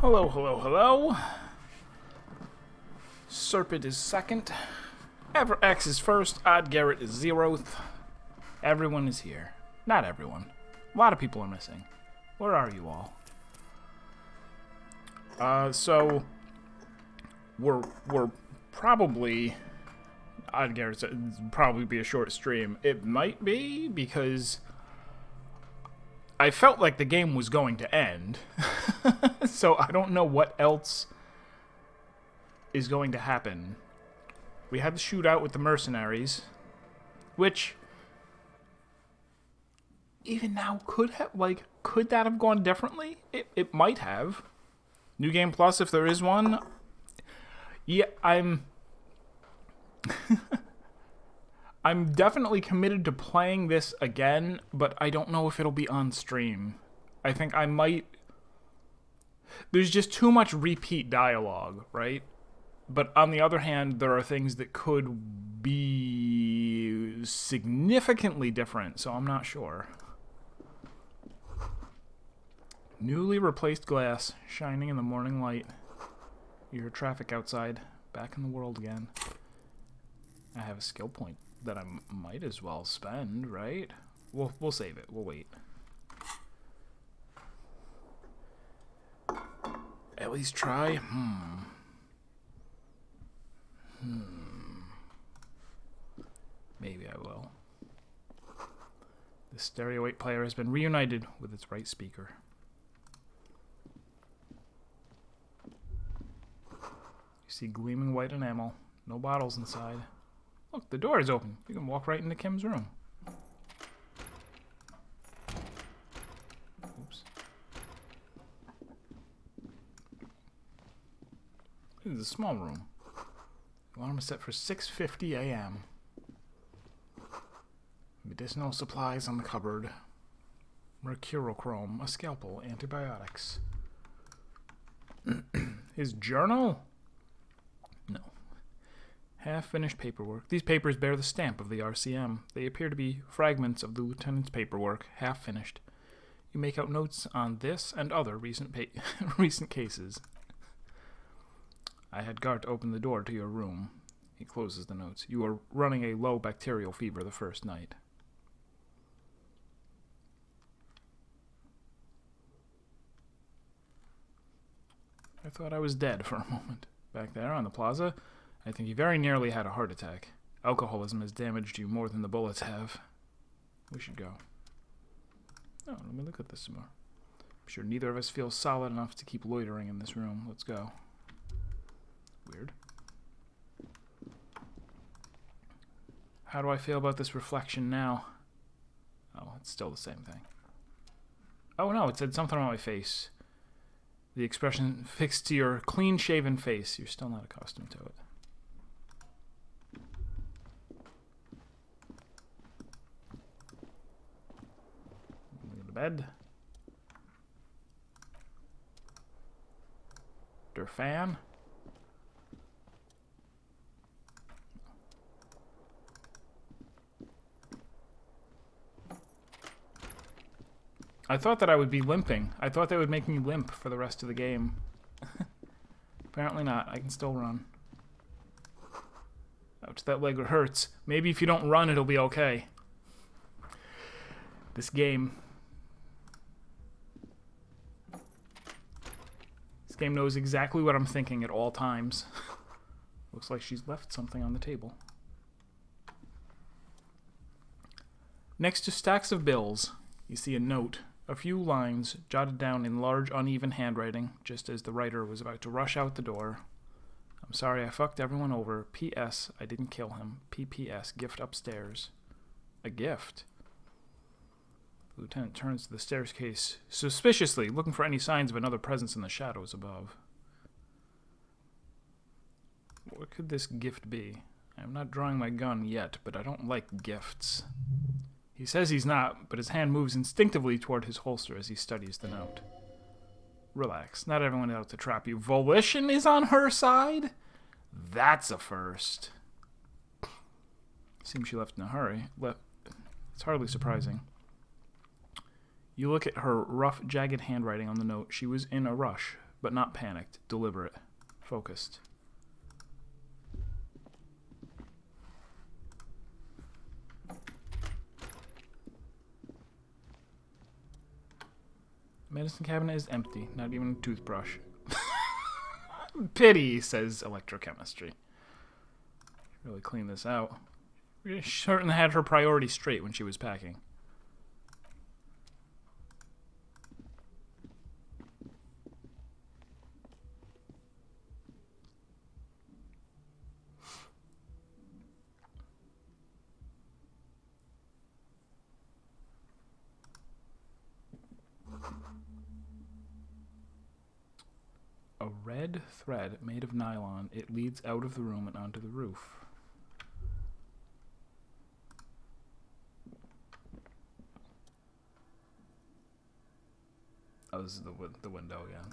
Hello, hello, hello. Serpent is second. EverX is first. Odd Garrett is 0th. Everyone is here. Not everyone. A lot of people are missing. Where are you all? So we're probably Odd Garrett said it'd probably be a short stream. It might be because I felt like the game was going to end. So I don't know what else is going to happen. We had the shootout with the mercenaries, which even now could that have gone differently? It might have. New Game Plus, if there is one. Yeah, I'm definitely committed to playing this again, but I don't know if it'll be on stream. I think I might. There's just too much repeat dialogue, right? But on the other hand, there are things that could be significantly different, so I'm not sure. Newly replaced glass, shining in the morning light. You hear traffic outside, back in the world again. I have a skill point that I might as well spend, right? We'll save it. We'll wait. At least try. Maybe I will. The stereo 8 player has been reunited with its right speaker. You see gleaming white enamel. No bottles inside. Look, the door is open. You can walk right into Kim's room. Oops. This is a small room. Alarm is set for 6:50 a.m. Medicinal supplies on the cupboard. Mercurochrome, a scalpel, antibiotics. His journal? No. Half-finished paperwork. These papers bear the stamp of the RCM. They appear to be fragments of the lieutenant's paperwork, half-finished. You make out notes on this and other recent cases. I had Gart open the door to your room. He closes the notes. You were running a low bacterial fever the first night. I thought I was dead for a moment. Back there on the plaza, I think you very nearly had a heart attack. Alcoholism has damaged you more than the bullets have. We should go. Oh, let me look at this some more. I'm sure neither of us feels solid enough to keep loitering in this room. Let's go. Weird. How do I feel about this reflection now? Oh, it's still the same thing. Oh no, it said something on my face. The expression fixed to your clean-shaven face. You're still not accustomed to it. Go to bed. Der fan. I thought that I would be limping. I thought they would make me limp for the rest of the game. Apparently not. I can still run. Ouch, that leg hurts. Maybe if you don't run, it'll be okay. This game knows exactly what I'm thinking at all times. Looks like she's left something on the table. Next to stacks of bills, you see a note. A few lines jotted down in large, uneven handwriting, just as the writer was about to rush out the door. I'm sorry I fucked everyone over. P.S. I didn't kill him. P.P.S. Gift upstairs. A gift? The lieutenant turns to the staircase suspiciously, looking for any signs of another presence in the shadows above. What could this gift be? I am not drawing my gun yet, but I don't like gifts. He says he's not, but his hand moves instinctively toward his holster as he studies the note. Relax, not everyone is out to trap you. Volition is on her side? That's a first. Seems she left in a hurry. It's hardly surprising. You look at her rough, jagged handwriting on the note. She was in a rush. but not panicked, deliberate, focused. The medicine cabinet is empty, not even a toothbrush. Pity, says electrochemistry. Really clean this out. She certainly had her priorities straight when she was packing. A red thread made of nylon. It leads out of the room and onto the roof. Oh, this is the window again.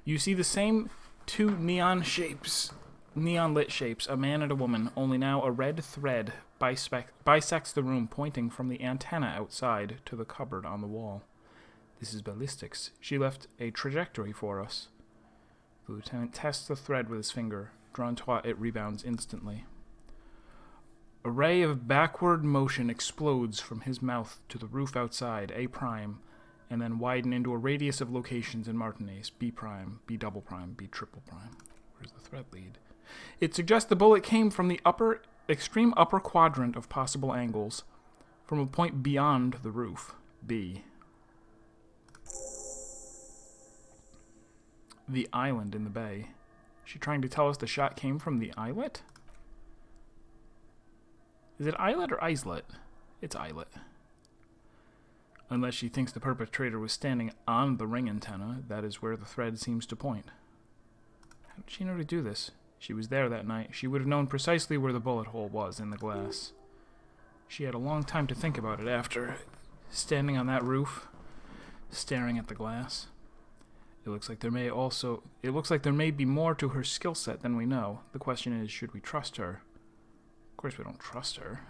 You see the same two neon lit shapes, a man and a woman, only now a red thread bisects the room, pointing from the antenna outside to the cupboard on the wall. This is ballistics. She left a trajectory for us. The lieutenant tests the thread with his finger. Drawn taut, it rebounds instantly. A ray of backward motion explodes from his mouth to the roof outside, A', and then widen into a radius of locations in Martinez, B', B double prime, B triple prime. Where's the thread lead? It suggests the bullet came from the extreme upper quadrant of possible angles, from a point beyond the roof, B. The island in the bay. Is she trying to tell us the shot came from the islet? Is it islet or islet? It's islet. Unless she thinks the perpetrator was standing on the ring antenna, that is where the thread seems to point. How did she know to do this? She was there that night. She would have known precisely where the bullet hole was in the glass. She had a long time to think about it after, standing on that roof, staring at the glass. It looks like there may be more to her skill set than we know. The question is, should we trust her? Of course we don't trust her.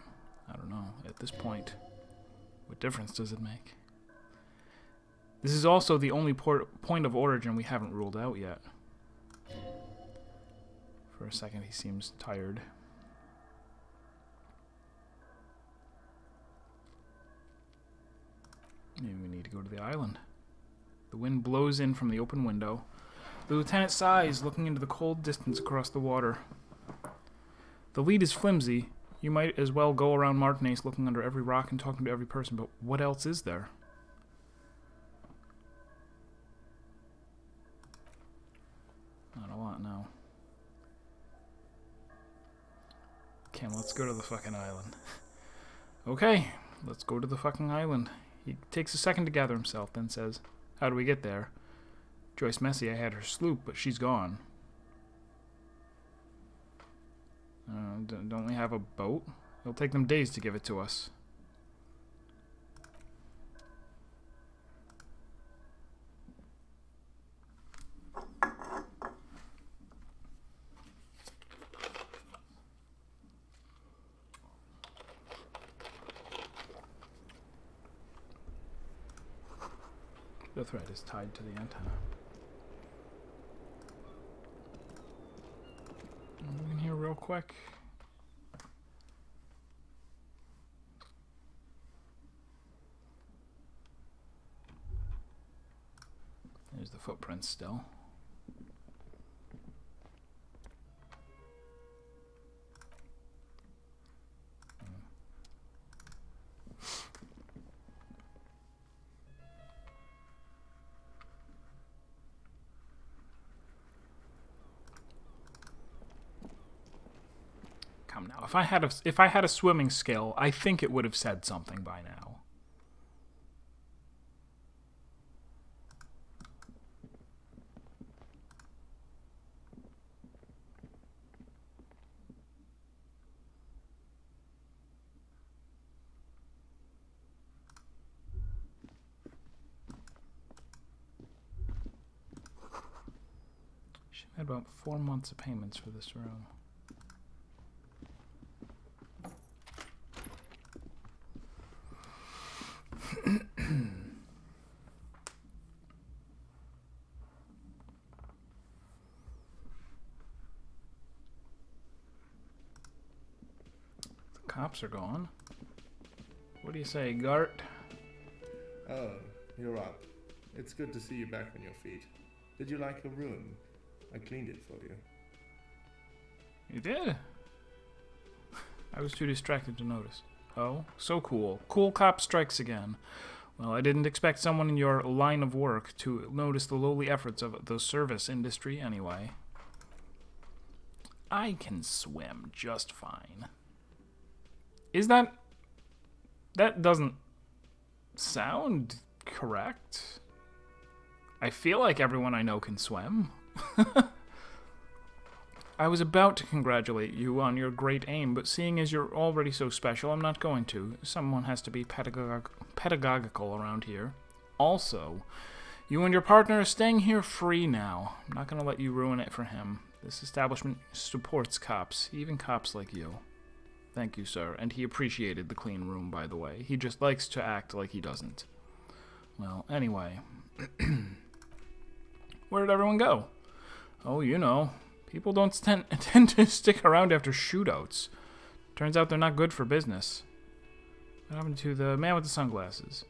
I don't know. At this point, what difference does it make? This is also the only point of origin we haven't ruled out yet. For a second, he seems tired. Maybe we need to go to the island. The wind blows in from the open window. The lieutenant sighs, looking into the cold distance across the water. The lead is flimsy. You might as well go around Martinez looking under every rock and talking to every person, but what else is there? Not a lot, no. Okay, let's go to the fucking island. Okay, let's go to the fucking island. He takes a second to gather himself, then says, "How do we get there? Joyce Messier had her sloop, but she's gone." Don't we have a boat? It'll take them days to give it to us. The thread is tied to the antenna. Move in here real quick. There's the footprints still. Come now, if I had a swimming skill, I think it would have said something by now. She had about 4 months of payments for this room. cops are gone. What do you say, Gart? Oh, you're up. It's good to see you back on your feet. Did you like your room? I cleaned it for you. You did? I was too distracted to notice. Oh, so cool. Cool cop strikes again. Well, I didn't expect someone in your line of work to notice the lowly efforts of the service industry anyway. I can swim just fine. Is that... That doesn't sound correct. I feel like everyone I know can swim. I was about to congratulate you on your great aim, but seeing as you're already so special, I'm not going to. Someone has to be pedagogical around here. Also, you and your partner are staying here free now. I'm not going to let you ruin it for him. This establishment supports cops, even cops like you. Thank you, sir. And he appreciated the clean room, by the way. He just likes to act like he doesn't. Well, anyway. Where did everyone go? Oh, you know. People don't tend to stick around after shootouts. Turns out they're not good for business. What happened to the man with the sunglasses?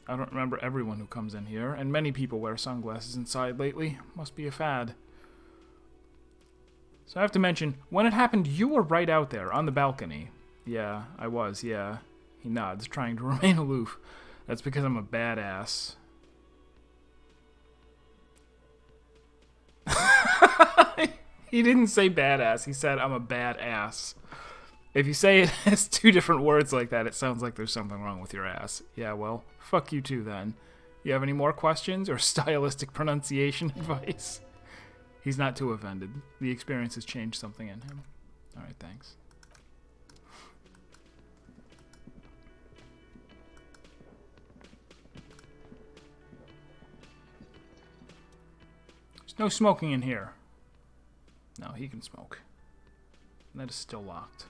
I don't remember everyone who comes in here, and many people wear sunglasses inside lately. Must be a fad. So I have to mention, when it happened, you were right out there, on the balcony. Yeah, I was, yeah. He nods, trying to remain aloof. That's because I'm a badass. He didn't say badass, he said I'm a badass. If you say it as two different words like that, it sounds like there's something wrong with your ass. Yeah, well, fuck you too then. You have any more questions or stylistic pronunciation advice? He's not too offended. The experience has changed something in him. Alright, thanks. There's no smoking in here. No, he can smoke. That is still locked.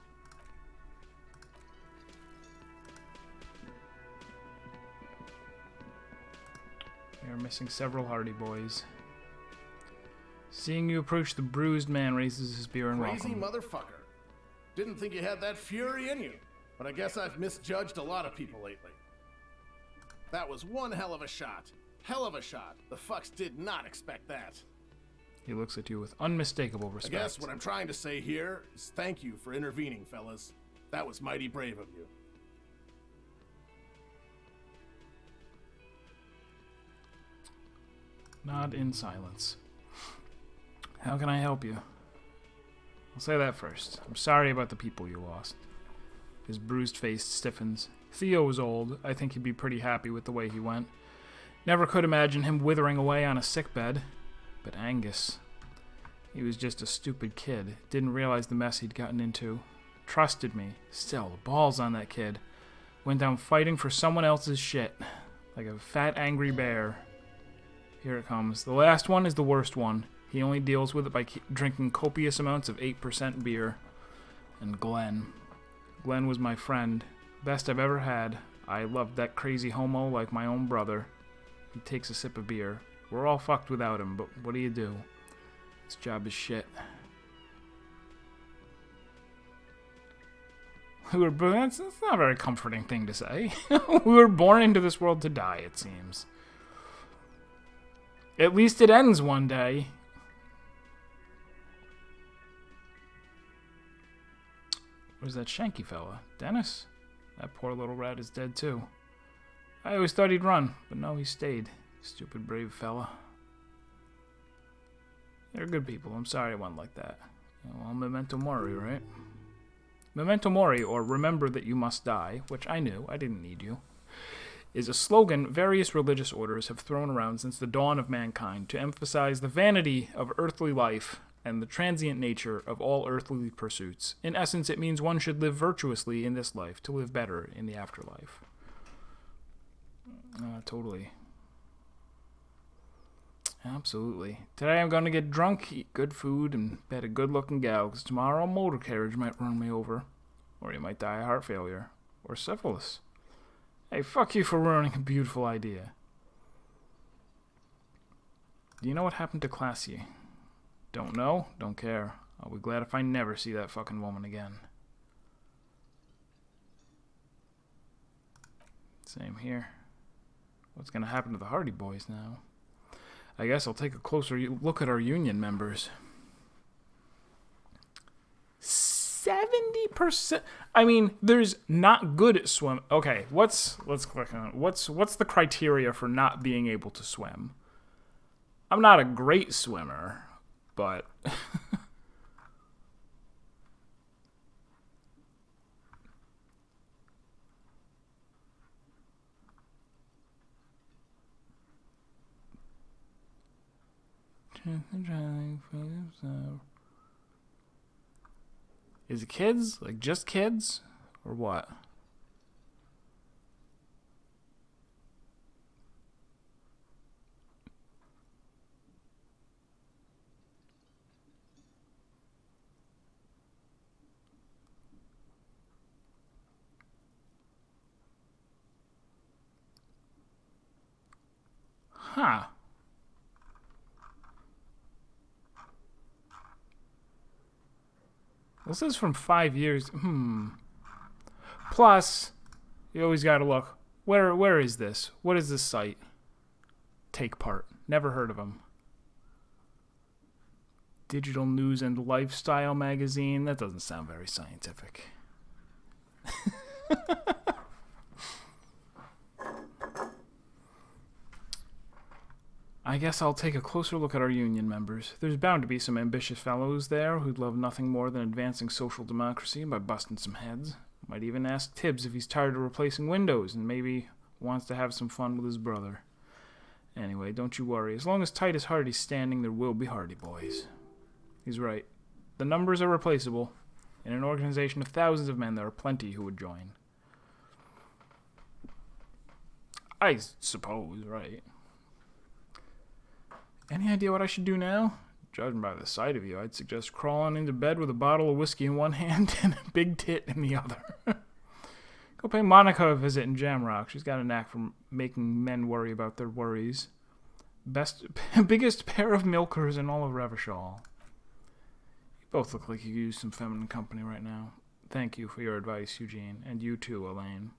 We are missing several Hardy Boys. Seeing you approach, the bruised man raises his beer and Crazy welcome. motherfucker. Didn't think you had that fury in you, but I guess I've misjudged a lot of people lately. That was one hell of a shot. Hell of a shot. The fucks did not expect that. He looks at you with unmistakable respect. I guess what I'm trying to say here is thank you for intervening, fellas. That was mighty brave of you. Nod in silence. How can I help you? I'll say that first. I'm sorry about the people you lost. His bruised face stiffens. Theo was old. I think he'd be pretty happy with the way he went. Never could imagine him withering away on a sickbed. But Angus, he was just a stupid kid. Didn't realize the mess he'd gotten into. Trusted me. Still, the balls on that kid. Went down fighting for someone else's shit. Like a fat, angry bear. Here it comes. The last one is the worst one. He only deals with it by drinking copious amounts of 8% beer. And Glenn. Glenn was my friend. Best I've ever had. I loved that crazy homo like my own brother. He takes a sip of beer. We're all fucked without him, but what do you do? His job is shit. That's not a very comforting thing to say. We were born into this world to die, it seems. At least it ends one day. Where's that Shanky fella? Dennis? That poor little rat is dead too. I always thought he'd run, but no, he stayed. Stupid brave fella. They're good people. I'm sorry it went like that. Well, memento mori, right? Memento mori, or remember that you must die, which I knew, I didn't need you, is a slogan various religious orders have thrown around since the dawn of mankind to emphasize the vanity of earthly life and the transient nature of all earthly pursuits. In essence, it means one should live virtuously in this life to live better in the afterlife. Totally. Absolutely. Today I'm going to get drunk, eat good food, and bet a good-looking gal, because tomorrow a motor carriage might run me over. Or you might die of heart failure. Or syphilis. Hey, fuck you for ruining a beautiful idea. Do you know what happened to Classy? Don't know? Don't care. I'll be glad if I never see that fucking woman again. Same here. What's going to happen to the Hardy Boys now? I guess I'll take a closer look at our union members. 70%. I mean, there's not good at swim. Okay, let's click on it. What's the criteria for not being able to swim? I'm not a great swimmer, but is it kids? Like just kids? Or what? Huh. This is from 5 years. Plus, you always gotta look. Where is this? What is this site? Take part. Never heard of them. Digital News and Lifestyle magazine. That doesn't sound very scientific. I guess I'll take a closer look at our union members. There's bound to be some ambitious fellows there who'd love nothing more than advancing social democracy by busting some heads. Might even ask Tibbs if he's tired of replacing windows and maybe wants to have some fun with his brother. Anyway, don't you worry. As long as Titus Hardy's standing, there will be Hardy Boys. He's right. The numbers are replaceable. In an organization of thousands of men, there are plenty who would join. I suppose, right? Any idea what I should do now? Judging by the sight of you, I'd suggest crawling into bed with a bottle of whiskey in one hand and a big tit in the other. Go pay Monica a visit in Jamrock. She's got a knack for making men worry about their worries. Biggest pair of milkers in all of Revachol. You both look like you use some feminine company right now. Thank you for your advice, Eugene. And you too, Elaine.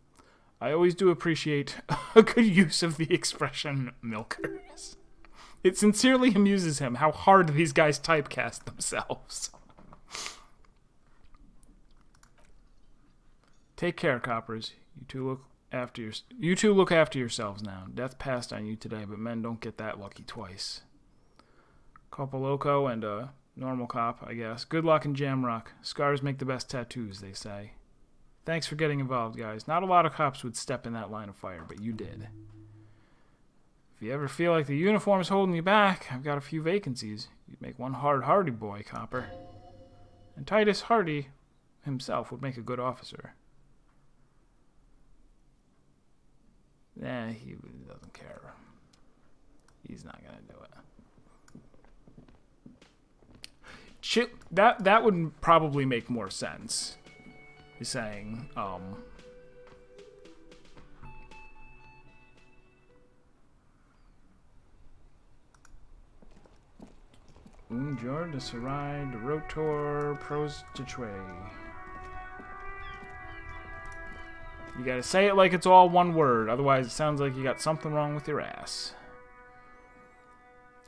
I always do appreciate a good use of the expression milkers. It sincerely amuses him how hard these guys typecast themselves. Take care, coppers. You two look after yourselves now. Death passed on you today, but men don't get that lucky twice. Copo Loco and a normal cop, I guess. Good luck in Jamrock. Scars make the best tattoos, they say. Thanks for getting involved, guys. Not a lot of cops would step in that line of fire, but you did. If you ever feel like the uniform's holding you back, I've got a few vacancies. You'd make one hard Hardy boy, copper. And Titus Hardy himself would make a good officer. He doesn't care. He's not gonna do it. That would probably make more sense. He's saying, Unjor de Sarai de Rotor Pros de Tre. You gotta say it like it's all one word, otherwise it sounds like you got something wrong with your ass.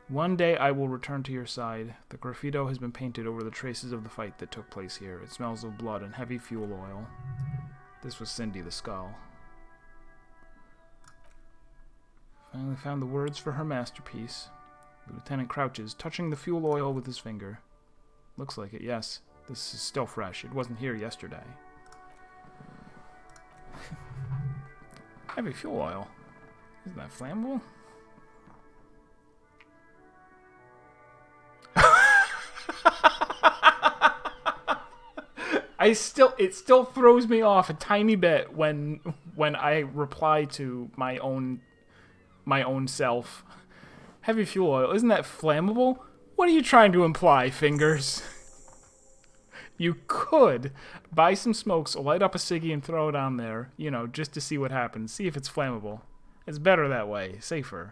One day I will return to your side. The graffito has been painted over the traces of the fight that took place here. It smells of blood and heavy fuel oil. This was Cindy the Skull. Finally found the words for her masterpiece. The lieutenant crouches, touching the fuel oil with his finger. Looks like it, yes. This is still fresh. It wasn't here yesterday. Heavy fuel oil. Isn't that flammable? It still throws me off a tiny bit when I reply to my own self. Heavy fuel oil, isn't that flammable? What are you trying to imply, Fingers? You could buy some smokes, light up a ciggy, and throw it on there, just to see what happens. See if it's flammable. It's better that way. Safer.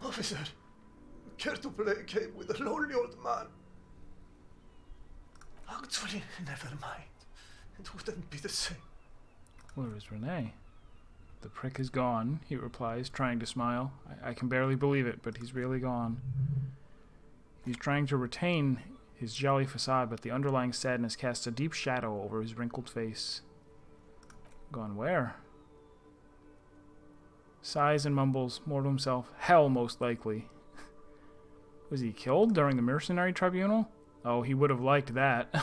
Officer, care to play a game with a lonely old man. Actually, never mind. It wouldn't be the same. Where is Renee? The prick is gone, he replies, trying to smile. I can barely believe it, but he's really gone. He's trying to retain his jolly facade, but the underlying sadness casts a deep shadow over his wrinkled face. Gone where? Sighs and mumbles, more to himself. Hell, most likely. Was he killed during the mercenary tribunal? Oh, he would have liked that.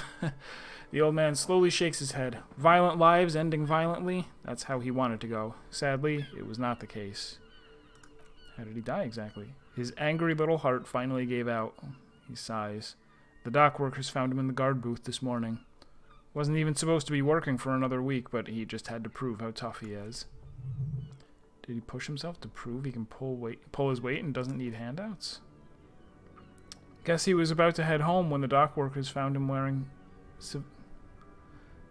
The old man slowly shakes his head. Violent lives ending violently? That's how he wanted to go. Sadly, it was not the case. How did he die exactly? His angry little heart finally gave out. He sighs. The dock workers found him in the guard booth this morning. Wasn't even supposed to be working for another week, but he just had to prove how tough he is. Did he push himself to prove he can pull his weight and doesn't need handouts? Guess he was about to head home when the dock workers found him wearing...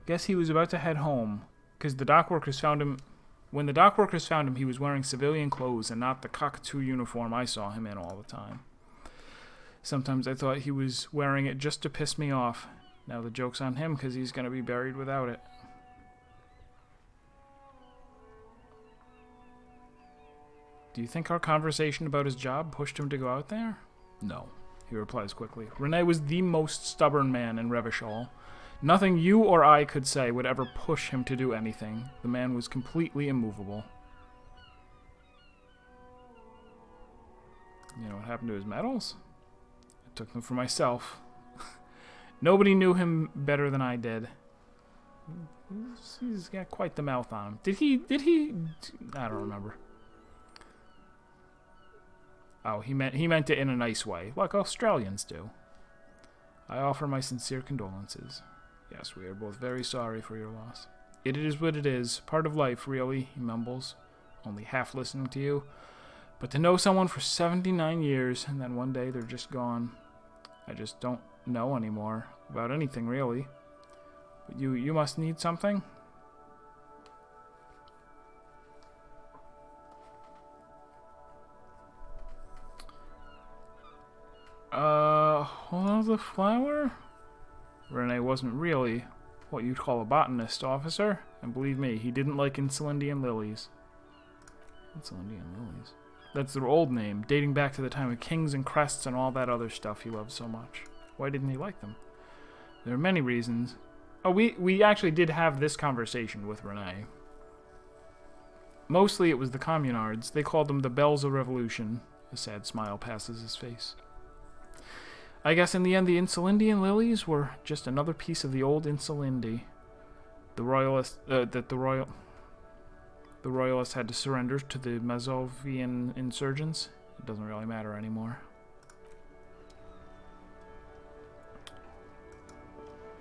Guess he was about to head home, because the dock workers found him... When the dock workers found him, he was wearing civilian clothes and not the cockatoo uniform I saw him in all the time. Sometimes I thought he was wearing it just to piss me off. Now the joke's on him, because he's going to be buried without it. Do you think our conversation about his job pushed him to go out there? No, he replies quickly. Rene was the most stubborn man in Revachol. Nothing you or I could say would ever push him to do anything. The man was completely immovable. You know what happened to his medals? I took them for myself. Nobody knew him better than I did. He's got quite the mouth on him. Did he? I don't remember. Oh, he meant it in a nice way, like Australians do. I offer my sincere condolences. Yes, we are both very sorry for your loss. It is what it is. Part of life, really, he mumbles, only half listening to you. But to know someone for 79 years, and then one day they're just gone. I just don't know anymore about anything, really. But you must need something? Hold on the flower? Rene wasn't really what you'd call a botanist, officer. And believe me, he didn't like Insulindian lilies. Insulindian lilies? That's their old name, dating back to the time of kings and crests and all that other stuff he loved so much. Why didn't he like them? There are many reasons. Oh, we actually did have this conversation with Rene. Mostly it was the communards. They called them the Bells of Revolution. A sad smile passes his face. I guess in the end the Insulindian lilies were just another piece of the old Insulindi. The royalists had to surrender to the Mazovian insurgents. It doesn't really matter anymore.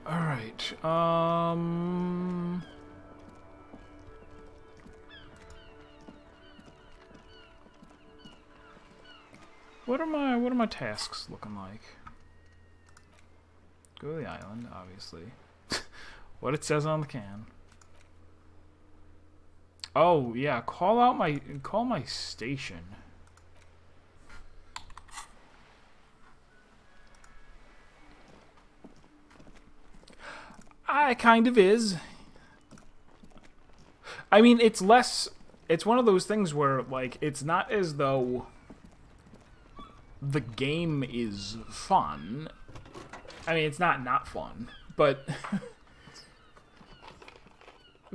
Alright, What are my tasks looking like? Go to the island, obviously. What it says on the can. Oh yeah, call my station. It kind of is. I mean, it's one of those things where, like, it's not as though the game is fun. I mean, it's not fun, but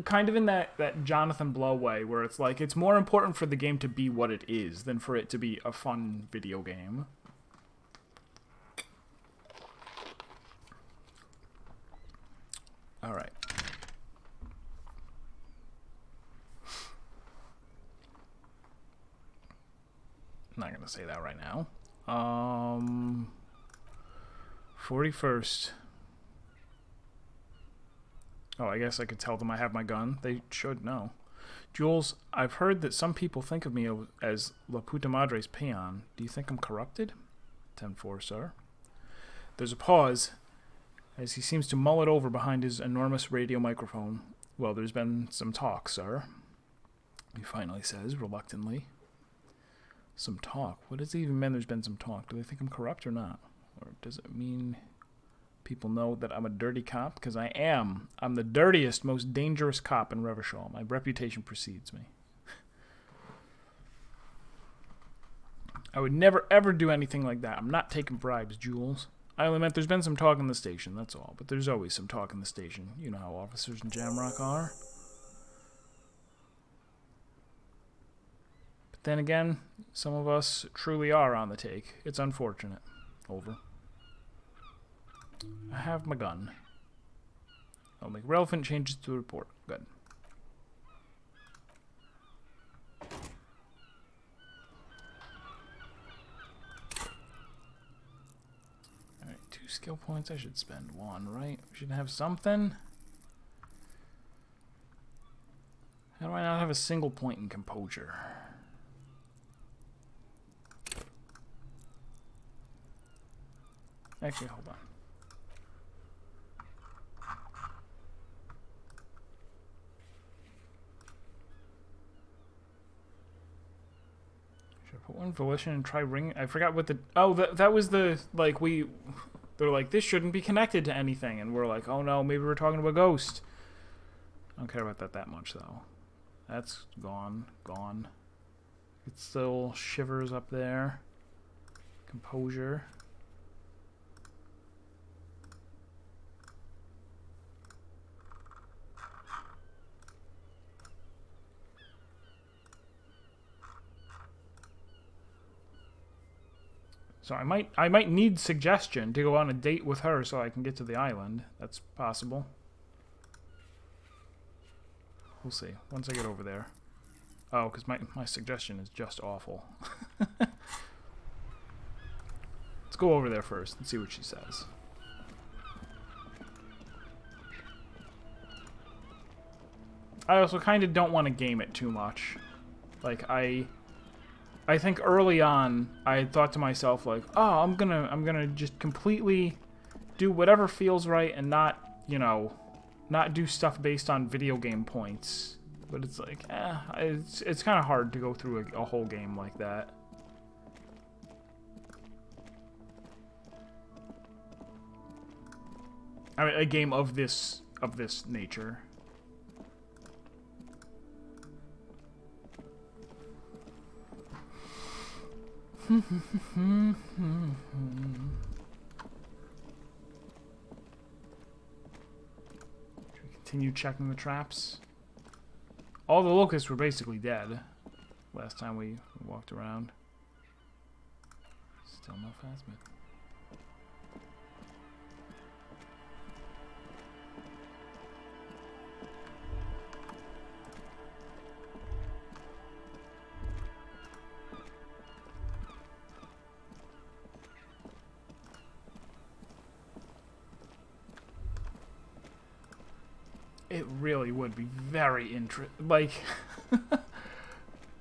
kind of in that Jonathan Blow way, where it's like, it's more important for the game to be what it is than for it to be a fun video game. Alright. I'm not going to say that right now. 41st. Oh, I guess I could tell them I have my gun. They should know. Jules, I've heard that some people think of me as La Puta Madre's peon. Do you think I'm corrupted? 10-4, sir. There's a pause as he seems to mull it over behind his enormous radio microphone. Well, there's been some talk, sir, he finally says, reluctantly. Some talk. What does it even mean there's been some talk? Do they think I'm corrupt or not? Or does it mean people know that I'm a dirty cop? Because I am. I'm the dirtiest, most dangerous cop in Revachol. My reputation precedes me. I would never, ever do anything like that. I'm not taking bribes, Jules. I only meant there's been some talk in the station, that's all. But there's always some talk in the station. You know how officers in Jamrock are. But then again, some of us truly are on the take. It's unfortunate. Over. I have my gun. I'll make relevant changes to the report. Good. Alright, 2 skill points. I should spend 1, right? We should have something. How do I not have a single point in composure? Actually, hold on. Should I put one volition and try ring? I forgot what the... Oh, that was the... Like, they're like, this shouldn't be connected to anything. And we're like, oh no, maybe we're talking to a ghost. I don't care about that much, though. That's gone. Gone. It still shivers up there. Composure. So I might need suggestion to go on a date with her so I can get to the island. That's possible. We'll see. Once I get over there. Oh, because my suggestion is just awful. Let's go over there first and see what she says. I also kind of don't want to game it too much. Like, I think early on I had thought to myself like, oh, I'm gonna just completely do whatever feels right and not, you know, not do stuff based on video game points. But it's like, it's kind of hard to go through a whole game like that. I mean, a game of this nature. Should we continue checking the traps? All the locusts were basically dead last time we walked around. Still no phasmid. It really would be very interesting. Like,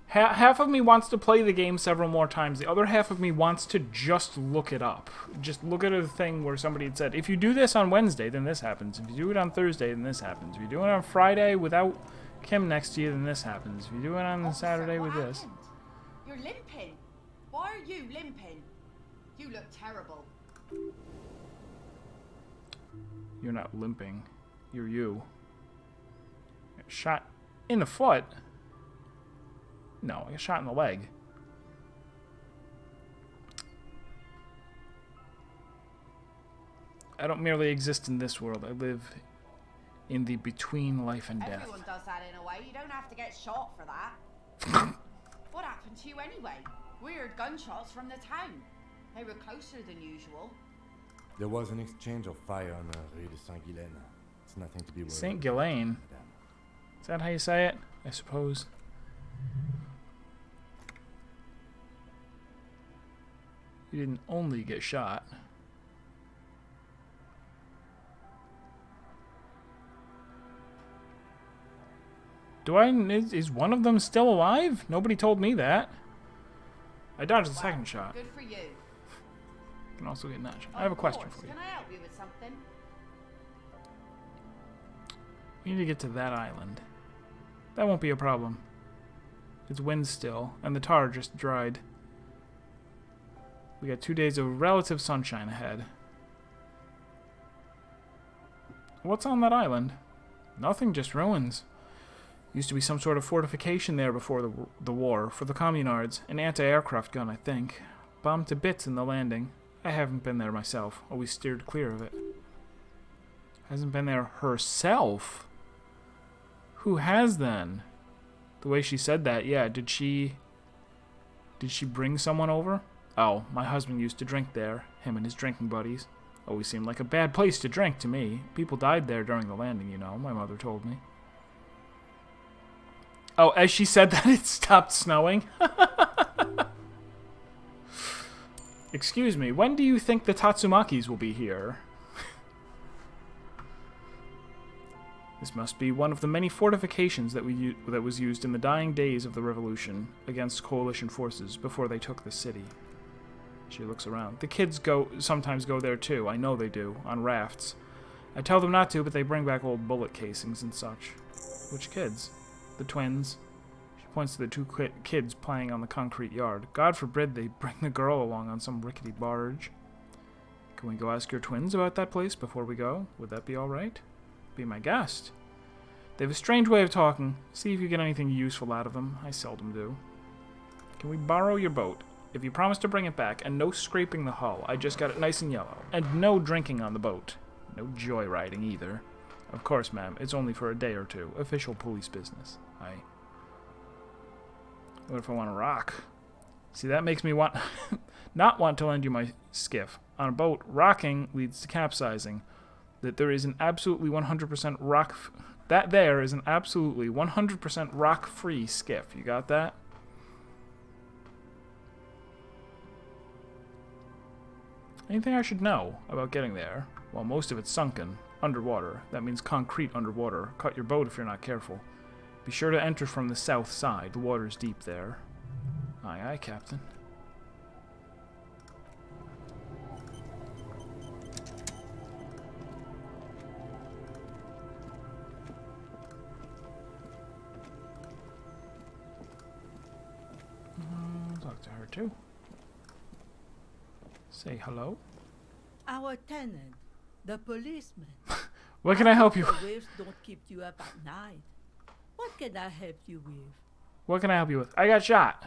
half of me wants to play the game several more times. The other half of me wants to just look it up. Just look at a thing where somebody had said, if you do this on Wednesday, then this happens. If you do it on Thursday, then this happens. If you do it on Friday without Kim next to you, then this happens. If you do it on Saturday with this. You're limping. Why are you limping? You look terrible. You're not limping. You're you. Shot in the foot? No, I got shot in the leg. I don't merely exist in this world. I live in the between life and death. Everyone does that in a way. You don't have to get shot for that. What happened to you anyway? We heard gunshots from the town. They were closer than usual. There was an exchange of fire on the Rue de Saint-Ghilaine. It's nothing to be worried Saint Ghilaine? Is that how you say it? I suppose. You didn't only get shot. Is one of them still alive? Nobody told me that. I dodged the second shot. Good for you. Can also get nudged. I have a question for you. Can I help you with something? We need to get to that island. That won't be a problem. It's wind still, and the tar just dried. We got 2 days of relative sunshine ahead. What's on that island? Nothing, just ruins. Used to be some sort of fortification there before the war, for the communards. An anti-aircraft gun, I think. Bombed to bits in the landing. I haven't been there myself. Always steered clear of it. Hasn't been there herself? Who has then? The way she said that, yeah, did she bring someone over? Oh, my husband used to drink there, him and his drinking buddies. Always seemed like a bad place to drink to me. People died there during the landing, you know, my mother told me. Oh, as she said that, it stopped snowing? Excuse me, when do you think the Tatsumakis will be here? This must be one of the many fortifications that was used in the dying days of the revolution against coalition forces before they took the city. She looks around. The kids sometimes go there too. I know they do, on rafts. I tell them not to, but they bring back old bullet casings and such. Which kids? The twins. She points to the 2 kids playing on the concrete yard. God forbid they bring the girl along on some rickety barge. Can we go ask your twins about that place before we go? Would that be alright? Be my guest. They have a strange way of talking. See if you get anything useful out of them. I seldom do. Can we borrow your boat? If you promise to bring it back, and no scraping the hull. I just got it nice and yellow. And no drinking on the boat. No joyriding either. Of course, ma'am. It's only for a day or 2. Official police business. What if I want to rock? See, that makes me not want to lend you my skiff. On a boat, rocking leads to capsizing. There is an absolutely 100% rock-free skiff. You got that? Anything I should know about getting there? Well, most of it's sunken, underwater. That means concrete underwater. Cut your boat if you're not careful. Be sure to enter from the south side. The water's deep there. Aye, aye, Captain. Talk to her too. Say hello. Our tenant, the policeman. What can I help you The with? waves don't keep you up at night. What can I help you with? What can I help you with? I got shot.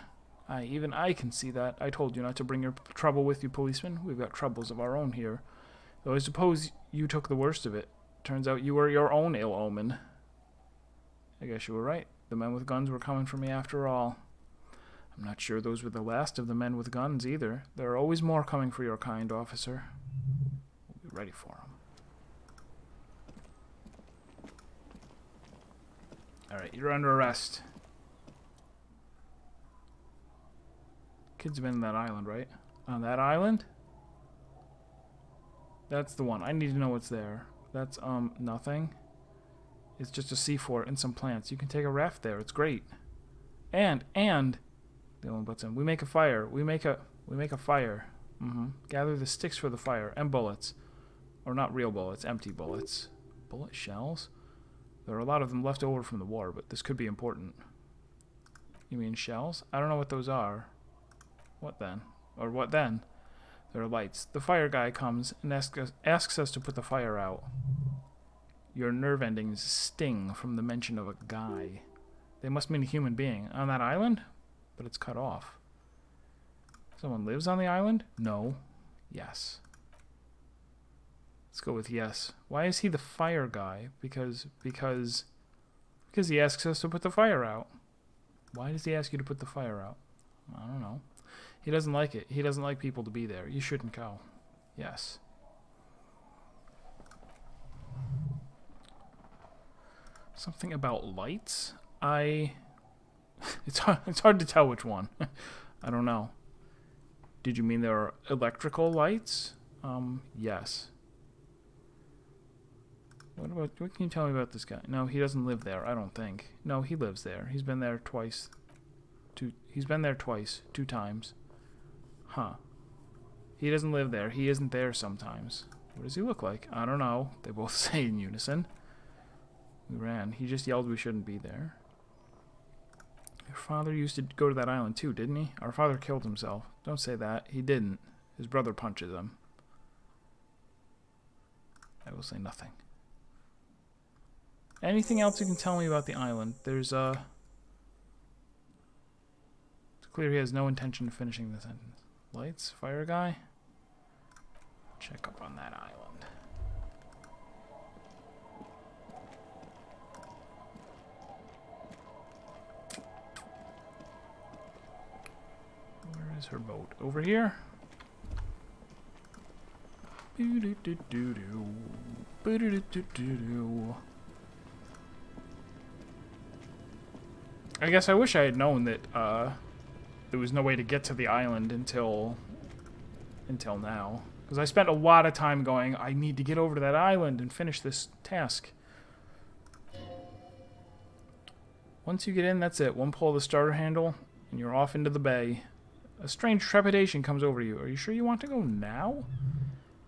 Even I can see that. I told you not to bring your trouble with you, policeman. We've got troubles of our own here. Though I suppose you took the worst of it. Turns out you were your own ill omen. I guess you were right. The men with guns were coming for me after all. I'm not sure those were the last of the men with guns either. There are always more coming for your kind, officer. We'll be ready for them. Alright, you're under arrest. Kids have been on that island, right? On that island? That's the one. I need to know what's there. That's, nothing. It's just a sea fort and some plants. You can take a raft there. It's great. And, the only butts in. We make a fire. We make a fire. Gather the sticks for the fire. And bullets. Or not real bullets, empty bullets. Bullet shells? There are a lot of them left over from the war, but this could be important. You mean shells? I don't know what those are. What then? Or what then? There are lights. The fire guy comes and asks us to put the fire out. Your nerve endings sting from the mention of a guy. They must mean a human being. On that island? But it's cut off. Someone lives on the island? No. Yes. Let's go with yes. Why is he the fire guy? Because he asks us to put the fire out. Why does he ask you to put the fire out? I don't know. He doesn't like it. He doesn't like people to be there. You shouldn't go. Yes. Something about lights? It's hard to tell which one. I don't know. Did you mean there are electrical lights? Yes. What can you tell me about this guy? No, he doesn't live there, I don't think. No, he lives there. He's been there twice. He's been there twice. 2 times. Huh. He doesn't live there. He isn't there sometimes. What does he look like? I don't know. They both say in unison. We ran. He just yelled we shouldn't be there. Your father used to go to that island too, didn't he? Our father killed himself. Don't say that. He didn't. His brother punches him. I will say nothing. Anything else you can tell me about the island? There's it's clear he has no intention of finishing the sentence. Lights? Fire guy? Check up on that island. Where is her boat? Over here? Boo-doo-doo-doo-doo. Boo-doo-doo-doo-doo. I guess I wish I had known that there was no way to get to the island until now. Because I spent a lot of time going, I need to get over to that island and finish this task. Once you get in, that's it. One pull of the starter handle, and you're off into the bay. A strange trepidation comes over you. Are you sure you want to go now?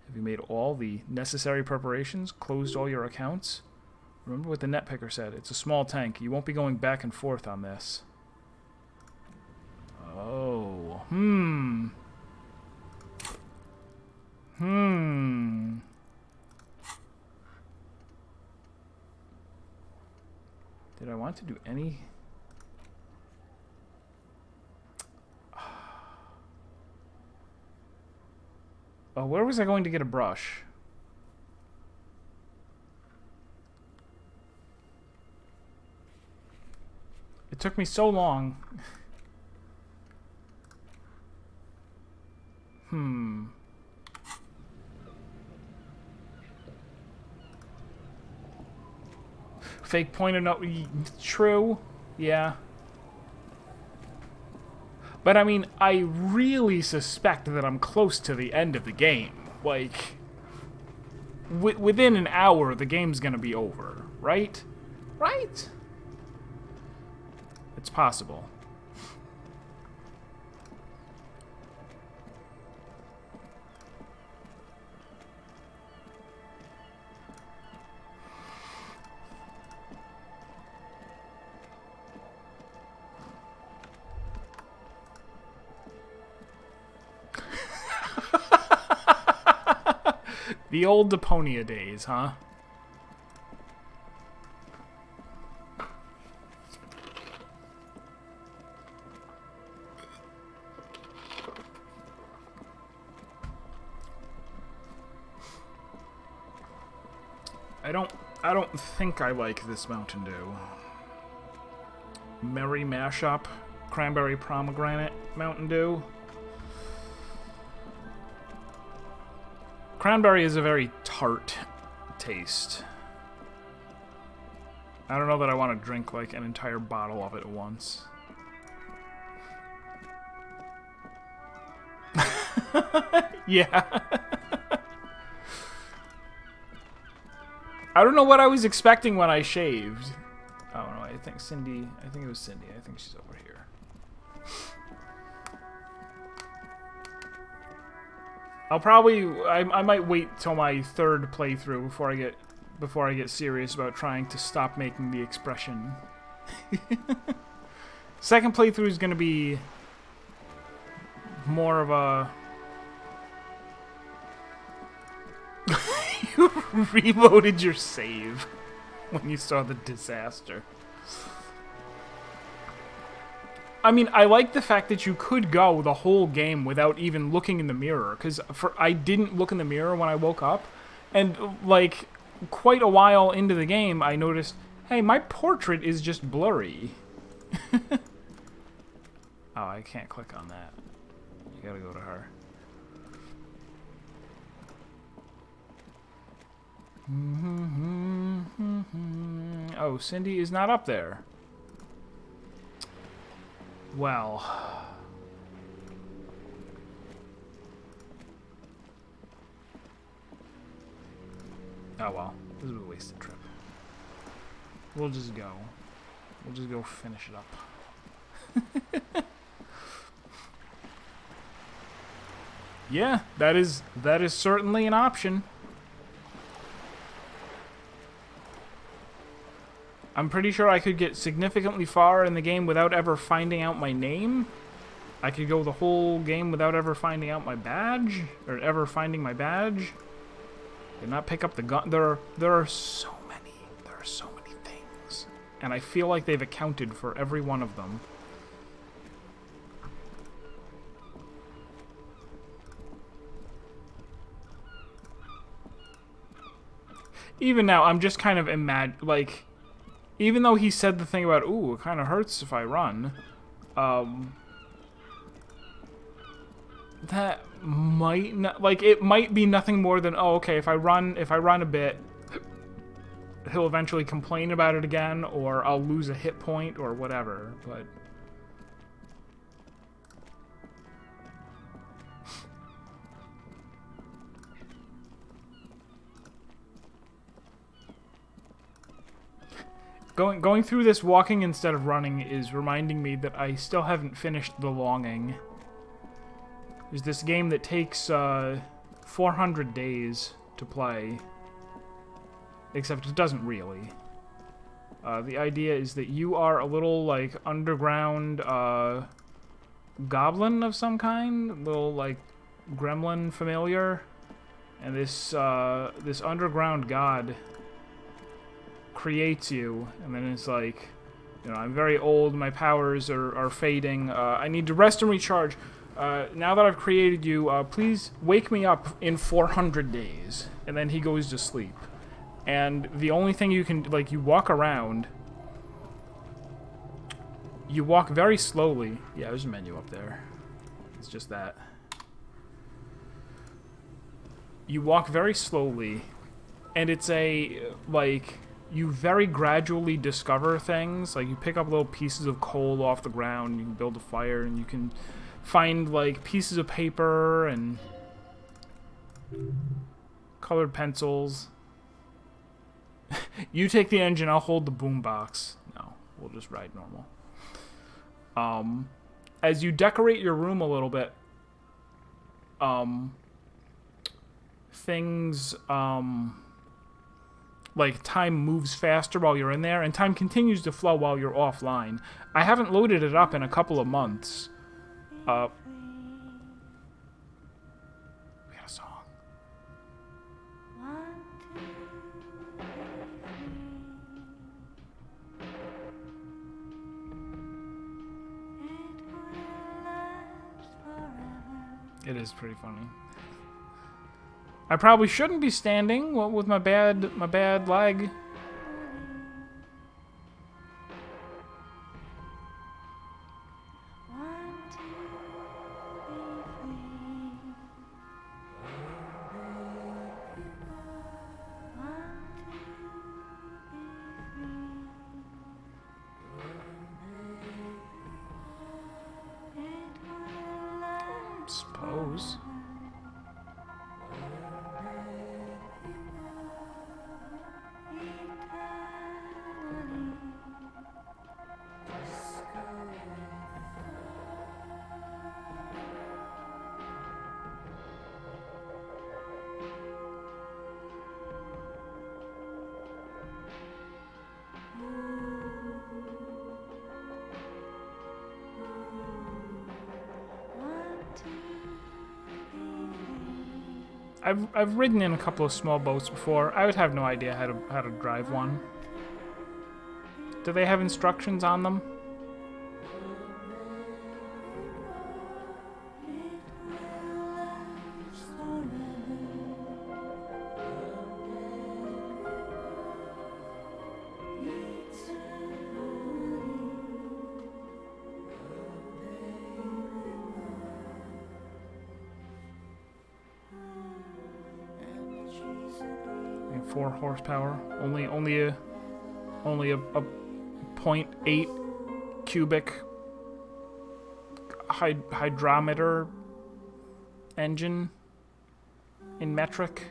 Have you made all the necessary preparations? Closed all your accounts? Remember what the net picker said. It's a small tank. You won't be going back and forth on this. Oh. Did I want to do any... Oh, where was I going to get a brush? It took me so long. Fake pointer note. True. Yeah. But I mean, I really suspect that I'm close to the end of the game. Like, within an hour, the game's gonna be over, right? Right? It's possible. The old Deponia days, huh? I don't think I like this Mountain Dew. Merry Mashup, Cranberry Pomegranate Mountain Dew. Cranberry is a very tart taste. I don't know that I want to drink like an entire bottle of it at once. Yeah. I don't know what I was expecting when I shaved. I don't know. I think it was Cindy. I think she's over here. I might wait till my third playthrough before I get serious about trying to stop making the expression. Second playthrough is going to be more of a... You reloaded your save when you saw the disaster. I mean, I like the fact that you could go the whole game without even looking in the mirror, because I didn't look in the mirror when I woke up, and like quite a while into the game, I noticed, hey, my portrait is just blurry. Oh, I can't click on that. You gotta go to her. Oh, Cindy is not up there. Well. Oh well. This is a wasted trip. We'll just go. We'll just go finish it up. Yeah, that is certainly an option. I'm pretty sure I could get significantly far in the game without ever finding out my name. I could go the whole game without ever finding out my badge, or ever finding my badge, and not pick up the gun. There are so many things, and I feel like they've accounted for every one of them. Even now, I'm just kind of like, even though he said the thing about, ooh, it kind of hurts if I run, that might not, like, it might be nothing more than, oh, okay, if I run a bit, he'll eventually complain about it again, or I'll lose a hit point, or whatever, but... Going through this walking instead of running is reminding me that I still haven't finished The Longing. There's this game that takes 400 days to play, except it doesn't really. The idea is that you are a little, like, underground goblin of some kind, a little, like, gremlin familiar, and this underground god creates you, and then it's like, you know, I'm very old, my powers are fading, I need to rest and recharge. Now that I've created you, please wake me up in 400 days. And then he goes to sleep. And the only thing you can, like, you walk around. You walk very slowly. Yeah, there's a menu up there. It's just that. You walk very slowly. And it's like, you very gradually discover things. Like, you pick up little pieces of coal off the ground, you can build a fire, and you can find, like, pieces of paper and colored pencils. You take the engine, I'll hold the boombox. No, we'll just ride normal. As you decorate your room a little bit, things, like, time moves faster while you're in there, and time continues to flow while you're offline. I haven't loaded it up in a couple of months. We got a song. It is pretty funny. I probably shouldn't be standing, what with my bad leg. Suppose. I've ridden in a couple of small boats before. I would have no idea how to drive one. Do they have instructions on them? And 4 horsepower. Only a 0.8 cubic hydrometer engine in metric.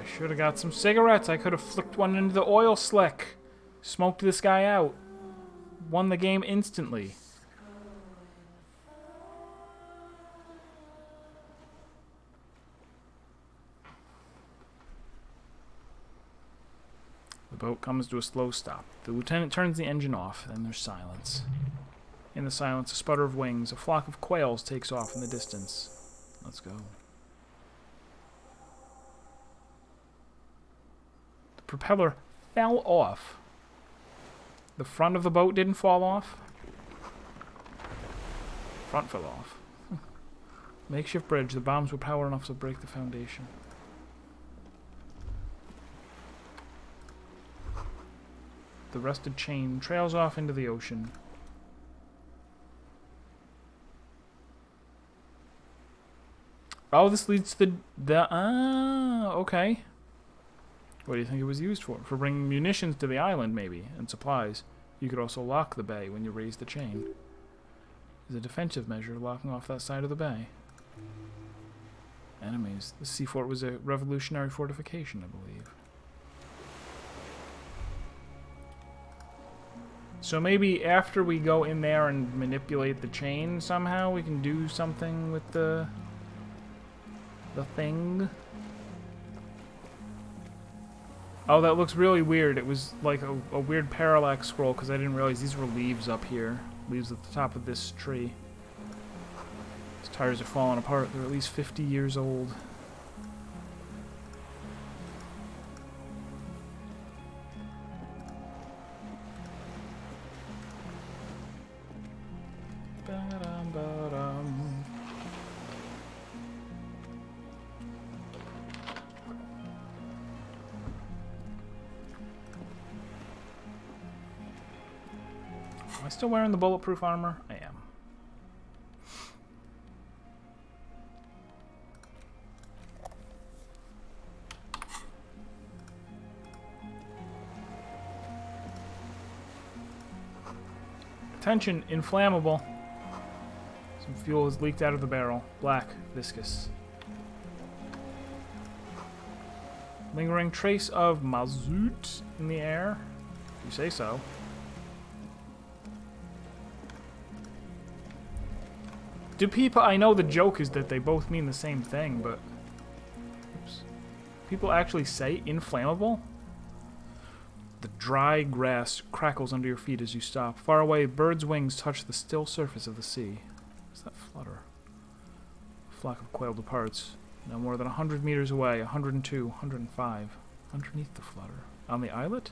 should have got some cigarettes. I could have flicked one into the oil slick. Smoked this guy out. Won the game instantly. The boat comes to a slow stop. The lieutenant turns the engine off, then there's silence. In the silence, a sputter of wings. A flock of quails takes off in the distance. Let's go. The propeller fell off. The front of the boat didn't fall off. Front fell off. Makeshift bridge. The bombs were power enough to break the foundation. The rusted chain trails off into the ocean. Oh, this leads to okay. What do you think it was used for? For bringing munitions to the island, maybe, and supplies. You could also lock the bay when you raise the chain. As a defensive measure, locking off that side of the bay. Enemies. The sea fort was a revolutionary fortification, I believe. So maybe after we go in there and manipulate the chain somehow, we can do something with the thing. Oh, that looks really weird. It was like a weird parallax scroll because I didn't realize these were leaves up here. Leaves at the top of this tree. These tires are falling apart. They're at least 50 years old. Am I still wearing the bulletproof armor? I am. Attention, inflammable. Some fuel has leaked out of the barrel. Black, viscous. Lingering trace of mazout in the air. If you say so. Do people... I know the joke is that they both mean the same thing, but... Oops. People actually say inflammable? The dry grass crackles under your feet as you stop. Far away, birds' wings touch the still surface of the sea. What's that flutter? A flock of quail departs. Now more than 100 meters away, 102, 105. Underneath the flutter. On the islet,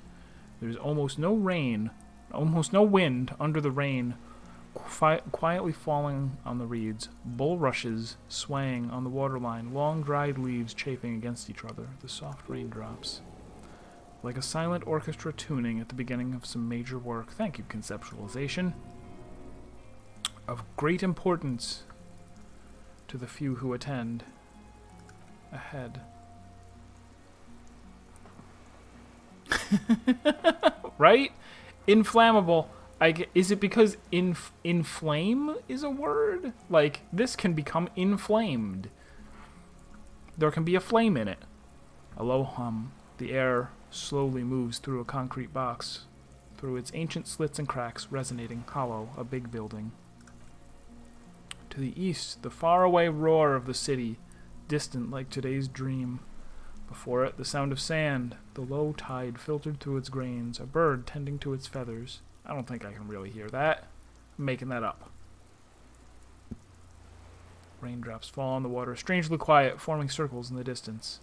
there's almost no rain, almost no wind under the rain, quietly falling on the reeds. Bulrushes swaying on the waterline, long dried leaves chafing against each other, the soft raindrops. Like a silent orchestra tuning at the beginning of some major work. Thank you, conceptualization. Of great importance to the few who attend. Ahead. Right? Inflammable. Is it because inflame is a word? Like, this can become inflamed. There can be a flame in it. A low hum. The air slowly moves through a concrete box. Through its ancient slits and cracks, resonating, hollow, a big building. To the east, the faraway roar of the city, distant like today's dream. Before it, the sound of sand, the low tide filtered through its grains, a bird tending to its feathers. I don't think I can really hear that. I'm making that up. Raindrops fall on the water, strangely quiet, forming circles in the distance.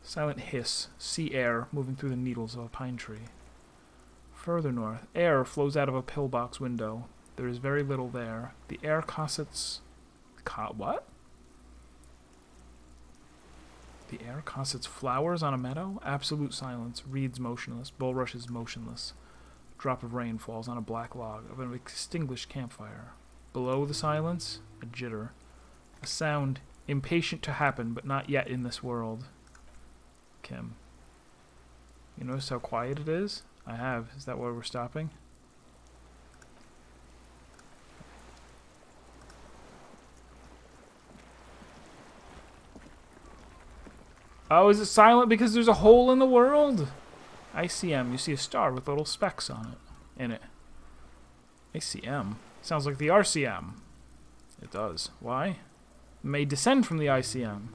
Silent hiss, sea air moving through the needles of a pine tree. Further north, air flows out of a pillbox window. There is very little there. The air cossets... what? The air cossets flowers on a meadow? Absolute silence. Reeds motionless. Bulrushes motionless. A drop of rain falls on a black log of an extinguished campfire. Below the silence, a jitter. A sound impatient to happen, but not yet in this world. Kim. You notice how quiet it is? I have. Is that why we're stopping? Oh, is it silent because there's a hole in the world? ICM. You see a star with little specks on it. In it. ICM. Sounds like the RCM. It does. Why? May descend from the ICM.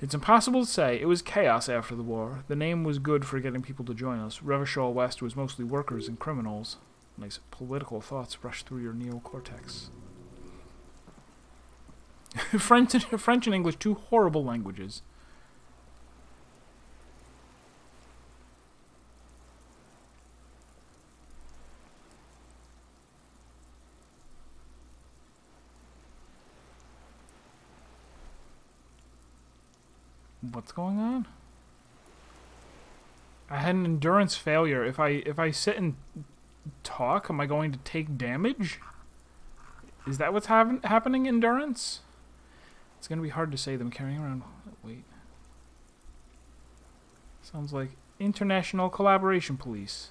It's impossible to say. It was chaos after the war. The name was good for getting people to join us. Revachol West was mostly workers and criminals. Nice political thoughts rush through your neocortex. French and English, two horrible languages. What's going on? I had an endurance failure. If I sit and talk, am I going to take damage? Is that what's happening, endurance? It's going to be hard to say them carrying around. Wait. Sounds like International Collaboration Police.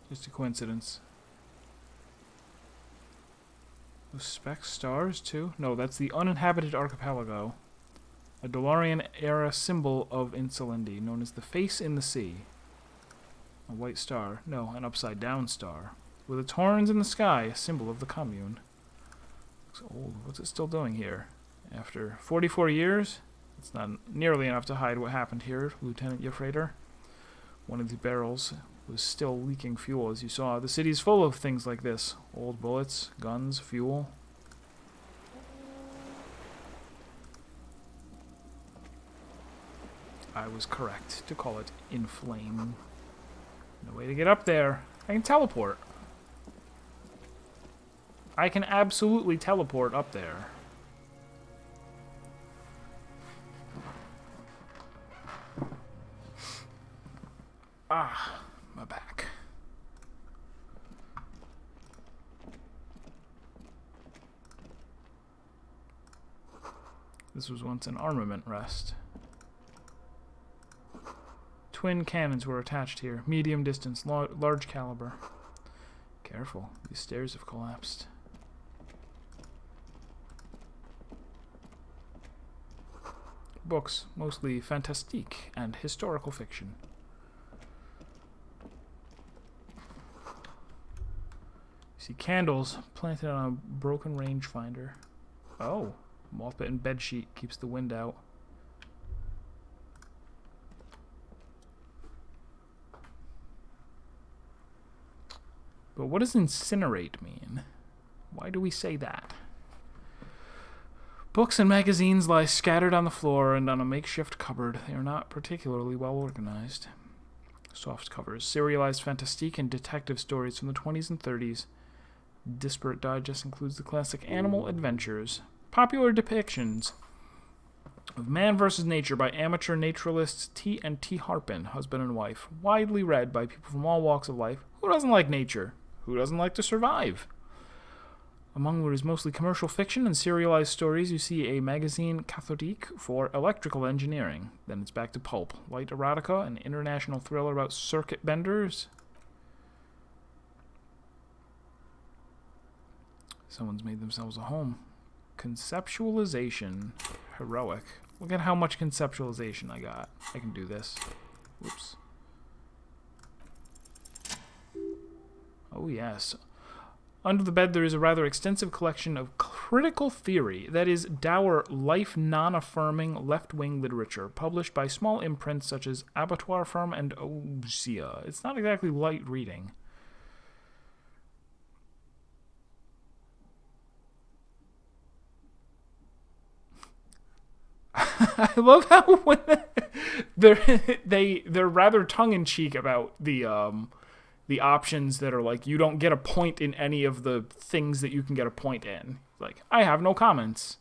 Just a coincidence. Those speck stars, too? No, that's the uninhabited archipelago. A DeLorean-era symbol of Insulendi, known as the Face in the Sea. A white star. No, an upside-down star. With its horns in the sky, a symbol of the commune. Looks old. What's it still doing here? After 44 years? It's not nearly enough to hide what happened here, Lieutenant Yefrater. One of the barrels was still leaking fuel, as you saw. The city's full of things like this. Old bullets, guns, fuel. I was correct to call it inflame. No way to get up there. I can teleport. I can absolutely teleport up there. Ah, my back. This was once an armament rest. Twin cannons were attached here. Medium distance, large caliber. Careful, these stairs have collapsed. Books, mostly fantastique and historical fiction. See candles planted on a broken rangefinder. Oh, moth-bitten bedsheet keeps the wind out. But what does incinerate mean? Why do we say that? Books and magazines lie scattered on the floor and on a makeshift cupboard. They are not particularly well organized. Soft covers, serialized fantastique and detective stories from the 20s and 30s. Disparate digest includes the classic Animal Adventures. Popular depictions of man versus nature by amateur naturalists T and T Harpin, husband and wife. Widely read by people from all walks of life. Who doesn't like nature? Who doesn't like to survive? Among what is mostly commercial fiction and serialized stories, you see a magazine cathodique for electrical engineering. Then it's back to pulp. Light erotica, an international thriller about circuit benders. Someone's made themselves a home. Conceptualization. Heroic. Look at how much conceptualization I got. I can do this. Whoops. Oh, yes. Under the bed, there is a rather extensive collection of critical theory, that is, dour, life non-affirming left-wing literature, published by small imprints such as Abattoir Firm and Osea. It's not exactly light reading. I love how when they're rather tongue-in-cheek about the options that are like, you don't get a point in any of the things that you can get a point in. Like, I have no comments.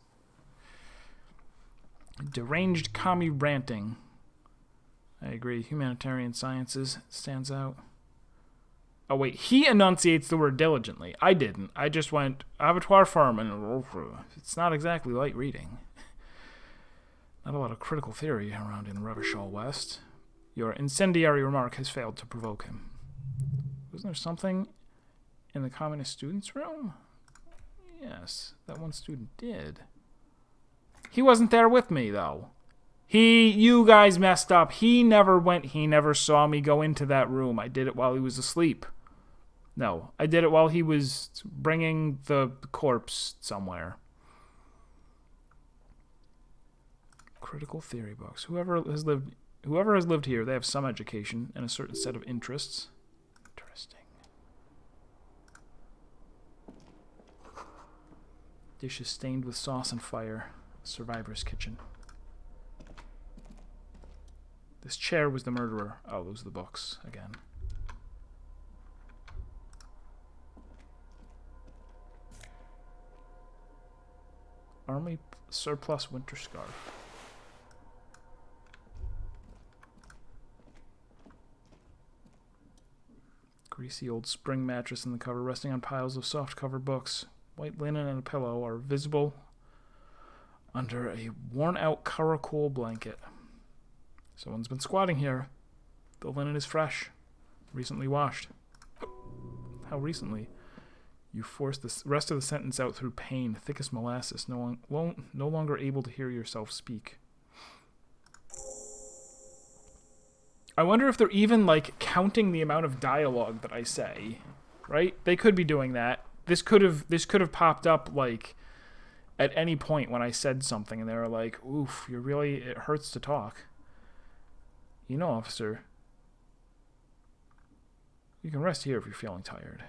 Deranged commie ranting. I agree. Humanitarian sciences stands out. Oh, wait. He enunciates the word diligently. I didn't. I just went, Abattoir Farm, and it's not exactly light reading. Not a lot of critical theory around in Revachol West. Your incendiary remark has failed to provoke him. Wasn't there something in the communist students' room? Yes, that one student did. He wasn't there with me, though. You guys messed up. He never saw me go into that room. I did it while he was asleep. No, I did it while he was bringing the corpse somewhere. Critical theory books. Whoever has lived here, they have some education and a certain set of interests. Interesting. Dishes stained with sauce and fire. Survivor's kitchen. This chair was the murderer. Oh, those are the books again. Army surplus winter scarf. Greasy old spring mattress in the cover, resting on piles of soft cover books. White linen and a pillow are visible under a worn-out Karakul blanket. Someone's been squatting here. The linen is fresh, recently washed. How recently? You forced the rest of the sentence out through pain, thick as molasses, no longer able to hear yourself speak. I wonder if they're even, like, counting the amount of dialogue that I say, right? They could be doing that. This could have popped up, like, at any point when I said something, and they were like, oof, it hurts to talk. You know, officer, you can rest here if you're feeling tired.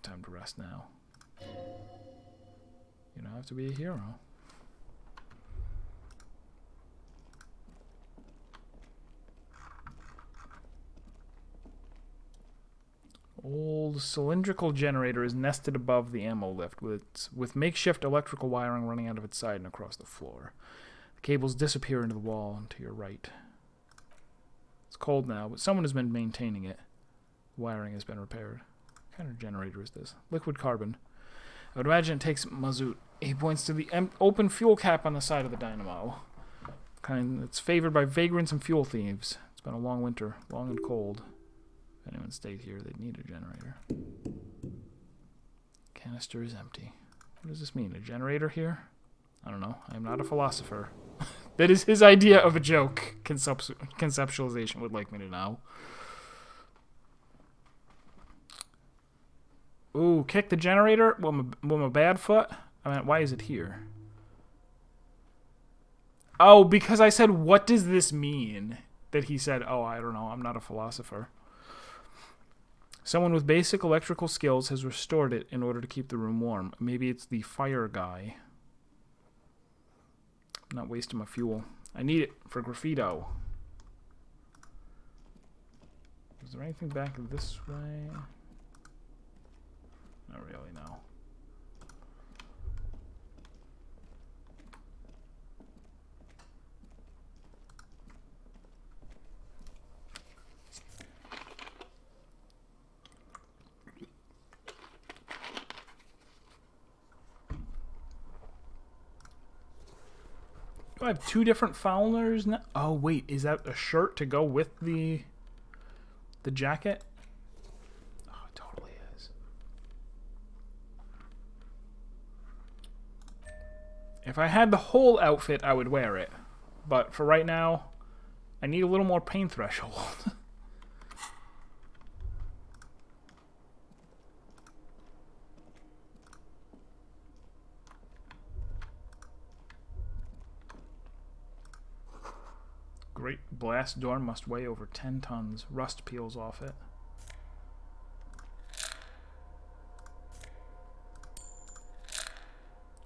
Time to rest now. You don't have to be a hero. Old cylindrical generator is nested above the ammo lift with makeshift electrical wiring running out of its side and across the floor. The cables disappear into the wall and to your right. It's cold now, but someone has been maintaining it. The wiring has been repaired. What kind of generator is this? Liquid carbon. I would imagine it takes mazout. He points to the open fuel cap on the side of the dynamo. Kind that's favored by vagrants and fuel thieves. It's been a long winter, long and cold. If anyone stayed here, they'd need a generator. Canister is empty. What does this mean? A generator here? I don't know. I am not a philosopher. That is his idea of a joke. Conceptualization would like me to know. Ooh, kick the generator with my bad foot? I mean, why is it here? Oh, because I said, what does this mean? That he said, oh, I don't know, I'm not a philosopher. Someone with basic electrical skills has restored it in order to keep the room warm. Maybe it's the fire guy. I'm not wasting my fuel. I need it for graffito. Is there anything back this way? Not really, no. Do I have two different Foulners now? Oh, wait, is that a shirt to go with the jacket? Oh, it totally is. If I had the whole outfit, I would wear it. But for right now, I need a little more pain threshold. Great blast door must weigh over 10 tons. Rust peels off it.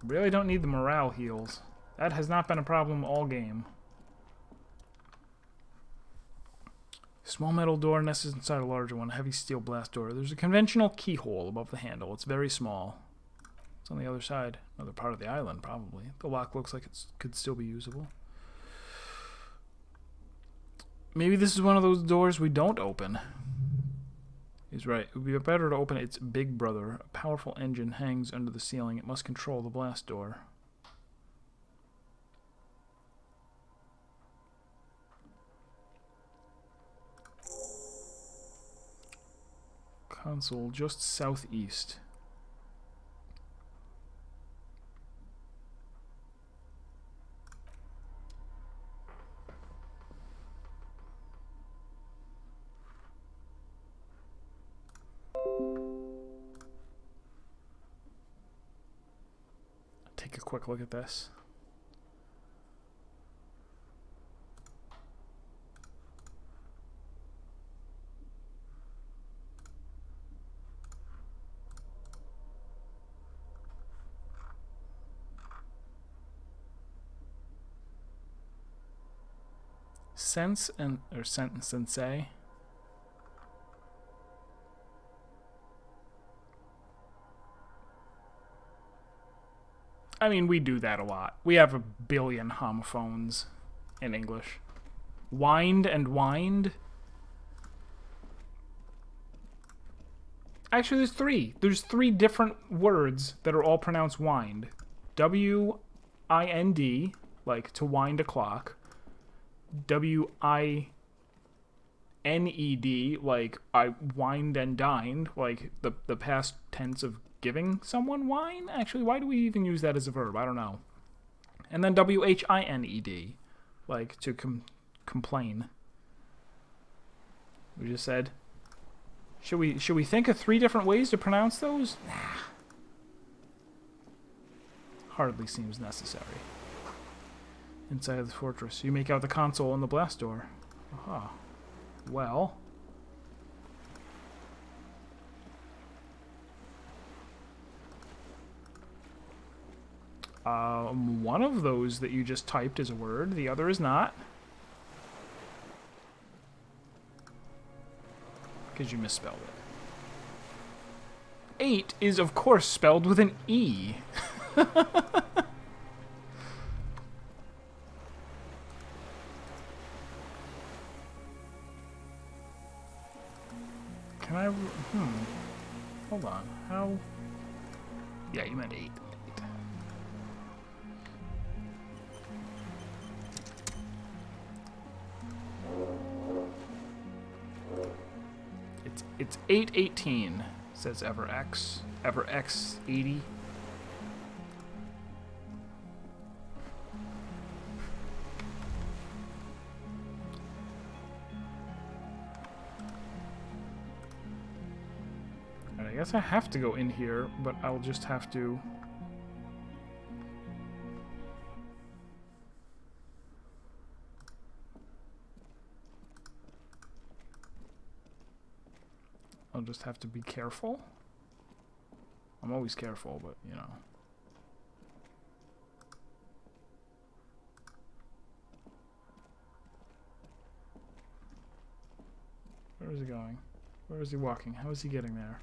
Really don't need the morale heals. That has not been a problem all game. Small metal door nested inside a larger one. Heavy steel blast door. There's a conventional keyhole above the handle. It's very small. It's on the other side. Another part of the island, probably. The lock looks like it could still be usable. Maybe this is one of those doors we don't open. He's right. It would be better to open its big brother. A powerful engine hangs under the ceiling. It must control the blast door. Console just southeast. quick look at this. Sense and or sentence and say. I mean, we do that a lot. We have a billion homophones in English. Wind and wind. Actually, there's three. There's three different words that are all pronounced wind. W-I-N-D, like to wind a clock. W-I-N-E-D, like I wined and dined, like the past tense of giving someone wine? Actually, why do we even use that as a verb? I don't know. And then W-H-I-N-E-D, like to complain. We just said, should we think of three different ways to pronounce those? Nah. Hardly seems necessary. Inside of the fortress, you make out the console and the blast door. Aha. Well. One of those that you just typed is a word, the other is not. Because you misspelled it. 8 is, of course, spelled with an E. Can I... Hold on. How... Yeah, you meant 8. It's 818, says EverX. EverX80. I guess I have to go in here, but I'll just have to... I'll just have to be careful. I'm always careful, but, you know. Where is he going? Where is he walking? How is he getting there?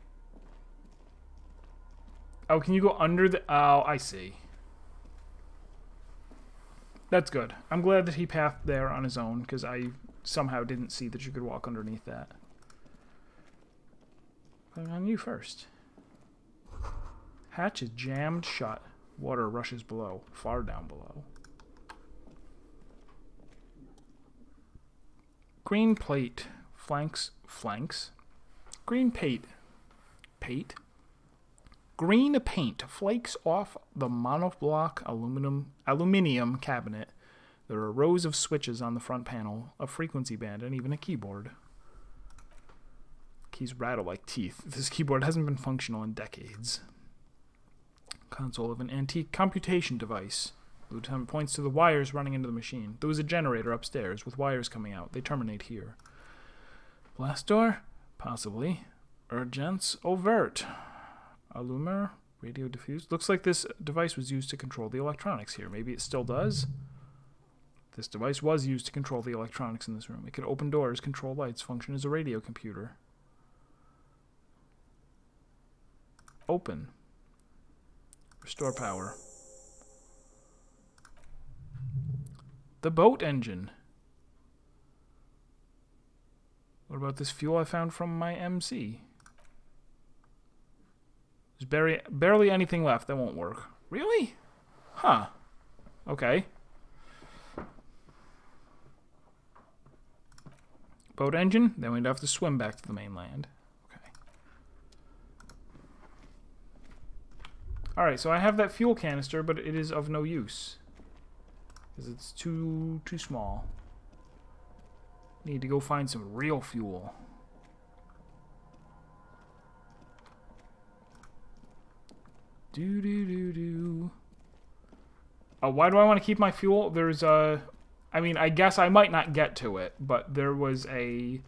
Oh, can you go under the... Oh, I see. That's good. I'm glad that he pathed there on his own, because I somehow didn't see that you could walk underneath that. Put on you first. Hatch is jammed shut. Water rushes below. Far down below. Green plate. Flanks. Green pate. Green paint flakes off the monoblock aluminium cabinet. There are rows of switches on the front panel, a frequency band, and even a keyboard. Keys rattle like teeth. This keyboard hasn't been functional in decades. Console of an antique computation device. Lieutenant points to the wires running into the machine. There was a generator upstairs with wires coming out. They terminate here. Blast door? Possibly. Urgence overt. Alumer? Radio diffused? Looks like this device was used to control the electronics here. Maybe it still does? This device was used to control the electronics in this room. It could open doors, control lights, function as a radio computer. Open. Restore power. The boat engine. What about this fuel I found from my MC? There's barely anything left. That won't work. Really? Huh. Okay. Boat engine. Then we'd have to swim back to the mainland. Okay. Alright, so I have that fuel canister, but it is of no use. Because it's too small. Need to go find some real fuel. Do. Why do I want to keep my fuel? There's a... I mean, I guess I might not get to it, but there was a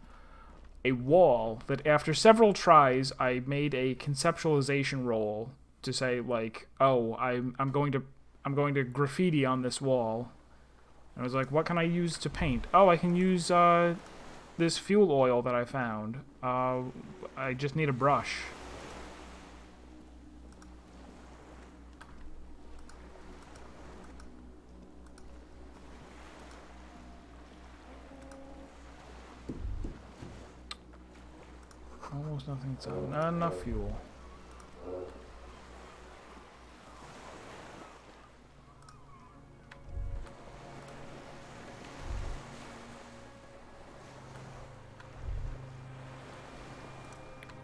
wall that after several tries, I made a conceptualization roll to say, like, oh, I'm going to graffiti on this wall. And I was like, what can I use to paint? Oh, I can use this fuel oil that I found. I just need a brush. Almost nothing inside. Not enough fuel.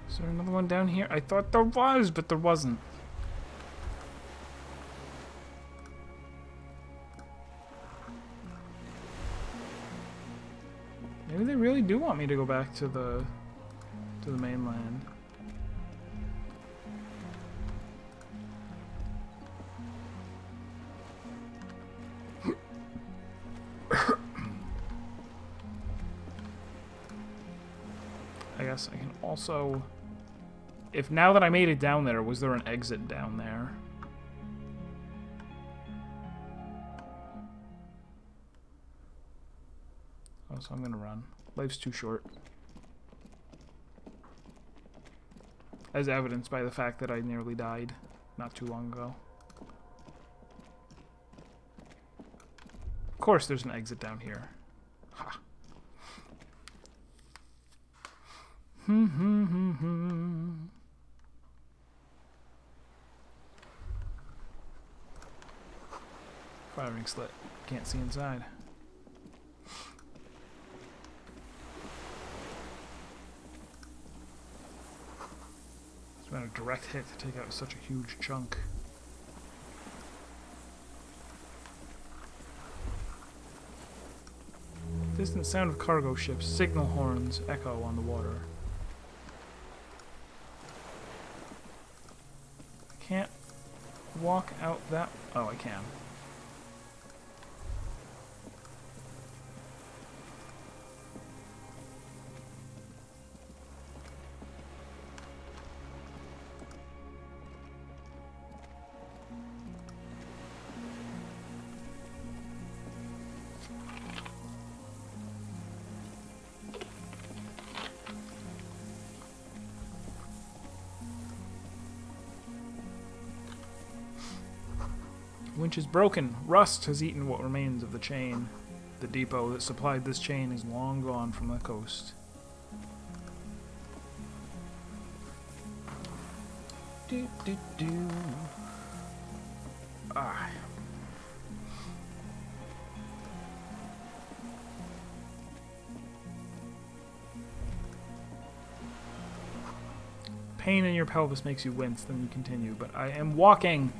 Is there another one down here? I thought there was, but there wasn't. Maybe they really do want me to go back to the mainland. I guess I can also... If now that I made it down there, was there an exit down there? Oh, so I'm gonna run. Life's too short. As evidenced by the fact that I nearly died not too long ago. Of course there's an exit down here. Ha. Firing slit. Can't see inside. It's been a direct hit to take out such a huge chunk. Distant sound of cargo ships, signal horns echo on the water. I can't walk out that... Oh, I can. Winch is broken. Rust has eaten what remains of the chain. The depot that supplied this chain is long gone from the coast. Do, do, do. Ah. Pain in your pelvis makes you wince, then you continue. But I am walking.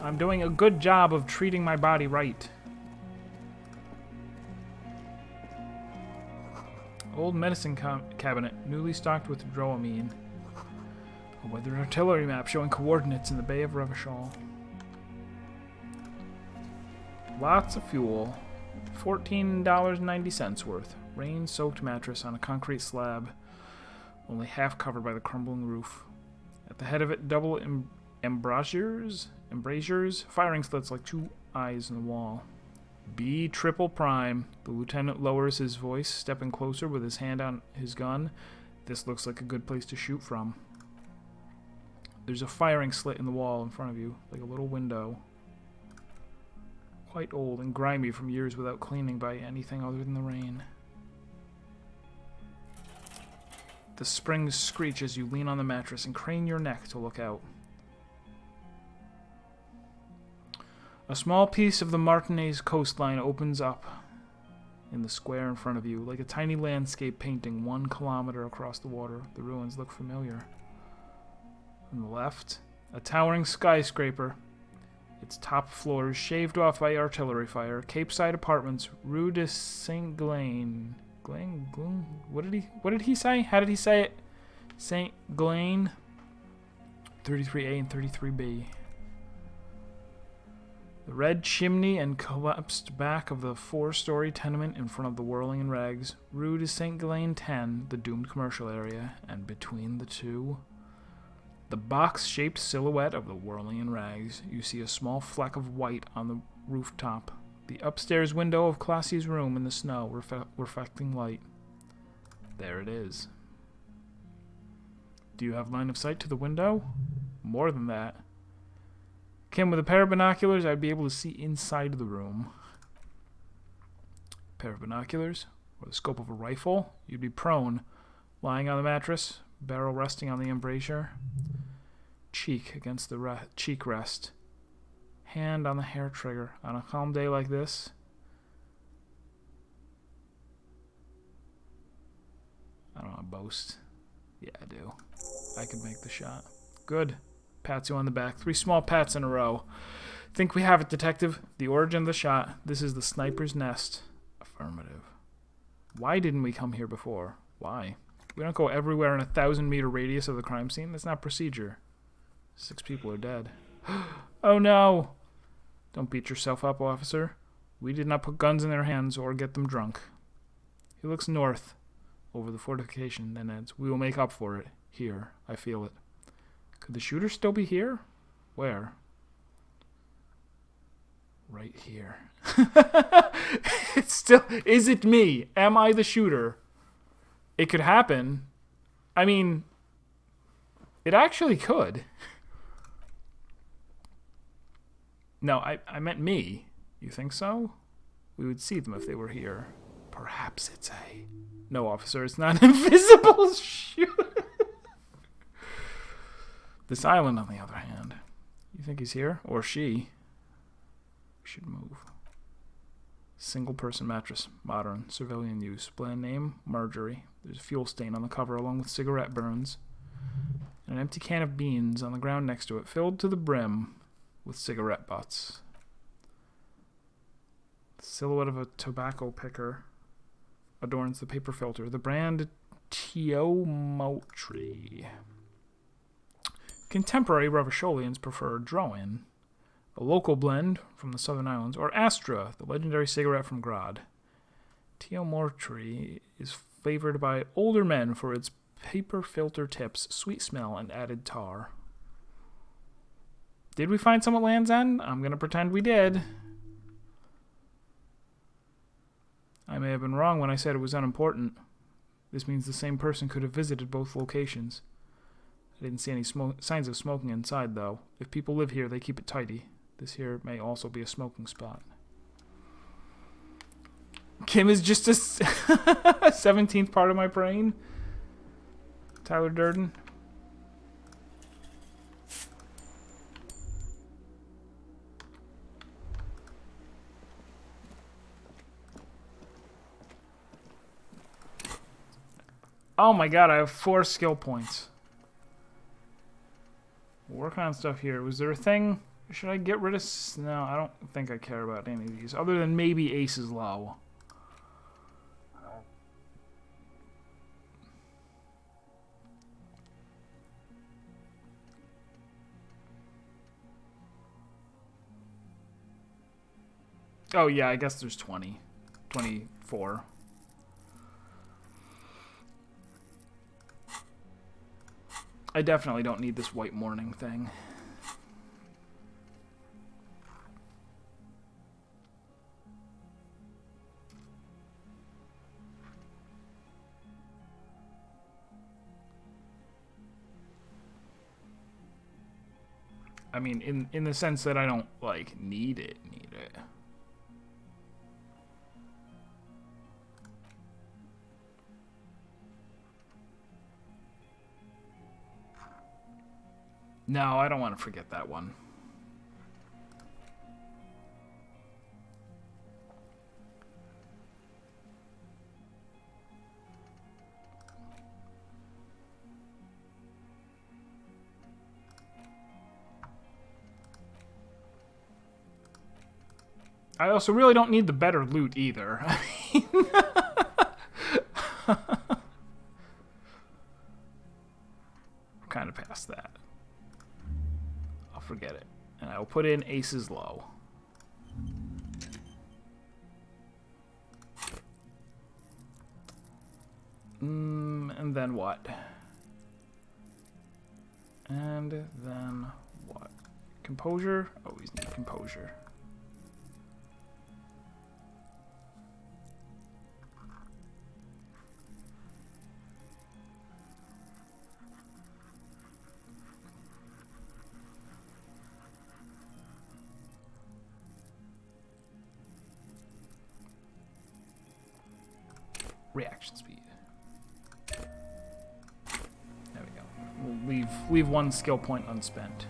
I'm doing a good job of treating my body right. Old medicine cabinet, newly stocked with dramamine. A weathered artillery map showing coordinates in the Bay of Revachol. Lots of fuel. $14.90 worth. Rain-soaked mattress on a concrete slab, only half covered by the crumbling roof. At the head of it, double embrasures, firing slits like two eyes in the wall. B triple prime. The lieutenant lowers his voice, stepping closer with his hand on his gun. This looks like a good place to shoot from. There's a firing slit in the wall in front of you, like a little window. Quite old and grimy from years without cleaning by anything other than the rain. The springs screech as you lean on the mattress and crane your neck to look out. A small piece of the Martinaise coastline opens up in the square in front of you, like a tiny landscape painting 1 kilometer across the water. The ruins look familiar. On the left, a towering skyscraper. Its top floors shaved off by artillery fire. Capeside apartments, Rue de Saint Glain. What did he say? How did he say it? Saint Glain. 33A and 33B. The red chimney and collapsed back of the 4-story tenement in front of the Whirling in Rags. Rue de St. Ghislain 10, the doomed commercial area, and between the two, the box-shaped silhouette of the Whirling in Rags. You see a small fleck of white on the rooftop. The upstairs window of Classy's room in the snow, reflecting light. There it is. Do you have line of sight to the window? More than that. Kim, with a pair of binoculars, I'd be able to see inside the room. Pair of binoculars, or the scope of a rifle, you'd be prone, lying on the mattress, barrel resting on the embrasure, cheek against the cheek rest, hand on the hair trigger. On a calm day like this, I don't want to boast. Yeah, I do. I could make the shot. Good. Pats you on the back. 3 small pats in a row. Think we have it, detective. The origin of the shot. This is the sniper's nest. Affirmative. Why didn't we come here before? Why? We don't go everywhere in a 1,000-meter radius of the crime scene. That's not procedure. 6 people are dead. Oh no! Don't beat yourself up, officer. We did not put guns in their hands or get them drunk. He looks north, over the fortification, then adds, we will make up for it. Here. I feel it. Could the shooter still be here? Where? Right here. It's still... Is it me? Am I the shooter? It could happen. I mean, it actually could. No, I meant me. You think so? We would see them if they were here. Perhaps it's a... No, officer, it's not an invisible shooter. This island, on the other hand. You think he's here? Or she? We should move. Single-person mattress. Modern. Civilian use. Brand name, Marjorie. There's a fuel stain on the cover along with cigarette burns. And an empty can of beans on the ground next to it, filled to the brim with cigarette butts. The silhouette of a tobacco picker adorns the paper filter. The brand Teomotri. Contemporary Ravisholians prefer Droin, a local blend from the Southern Islands, or Astra, the legendary cigarette from Grod. Teomotri is favored by older men for its paper filter tips, sweet smell, and added tar. Did we find some at Land's End? I'm going to pretend we did. I may have been wrong when I said it was unimportant. This means the same person could have visited both locations. I didn't see any signs of smoking inside, though. If people live here, they keep it tidy. This here may also be a smoking spot. Kim is just a 17th part of my brain. Tyler Durden. Oh my god, I have 4 skill points. Working on stuff here. Was there a thing? Should I get rid of... No, I don't think I care about any of these. Other than maybe Ace is low. Oh yeah, I guess there's 20. 24. I definitely don't need this white morning thing. I mean, in the sense that I don't, like, need it. No, I don't want to forget that one. I also really don't need the better loot either. I mean, kind of past that. I'll forget it. And I'll put in Ace's low. And then what? And then what? Composure? Always need composure. Reaction speed. There we go. We'll leave one skill point unspent.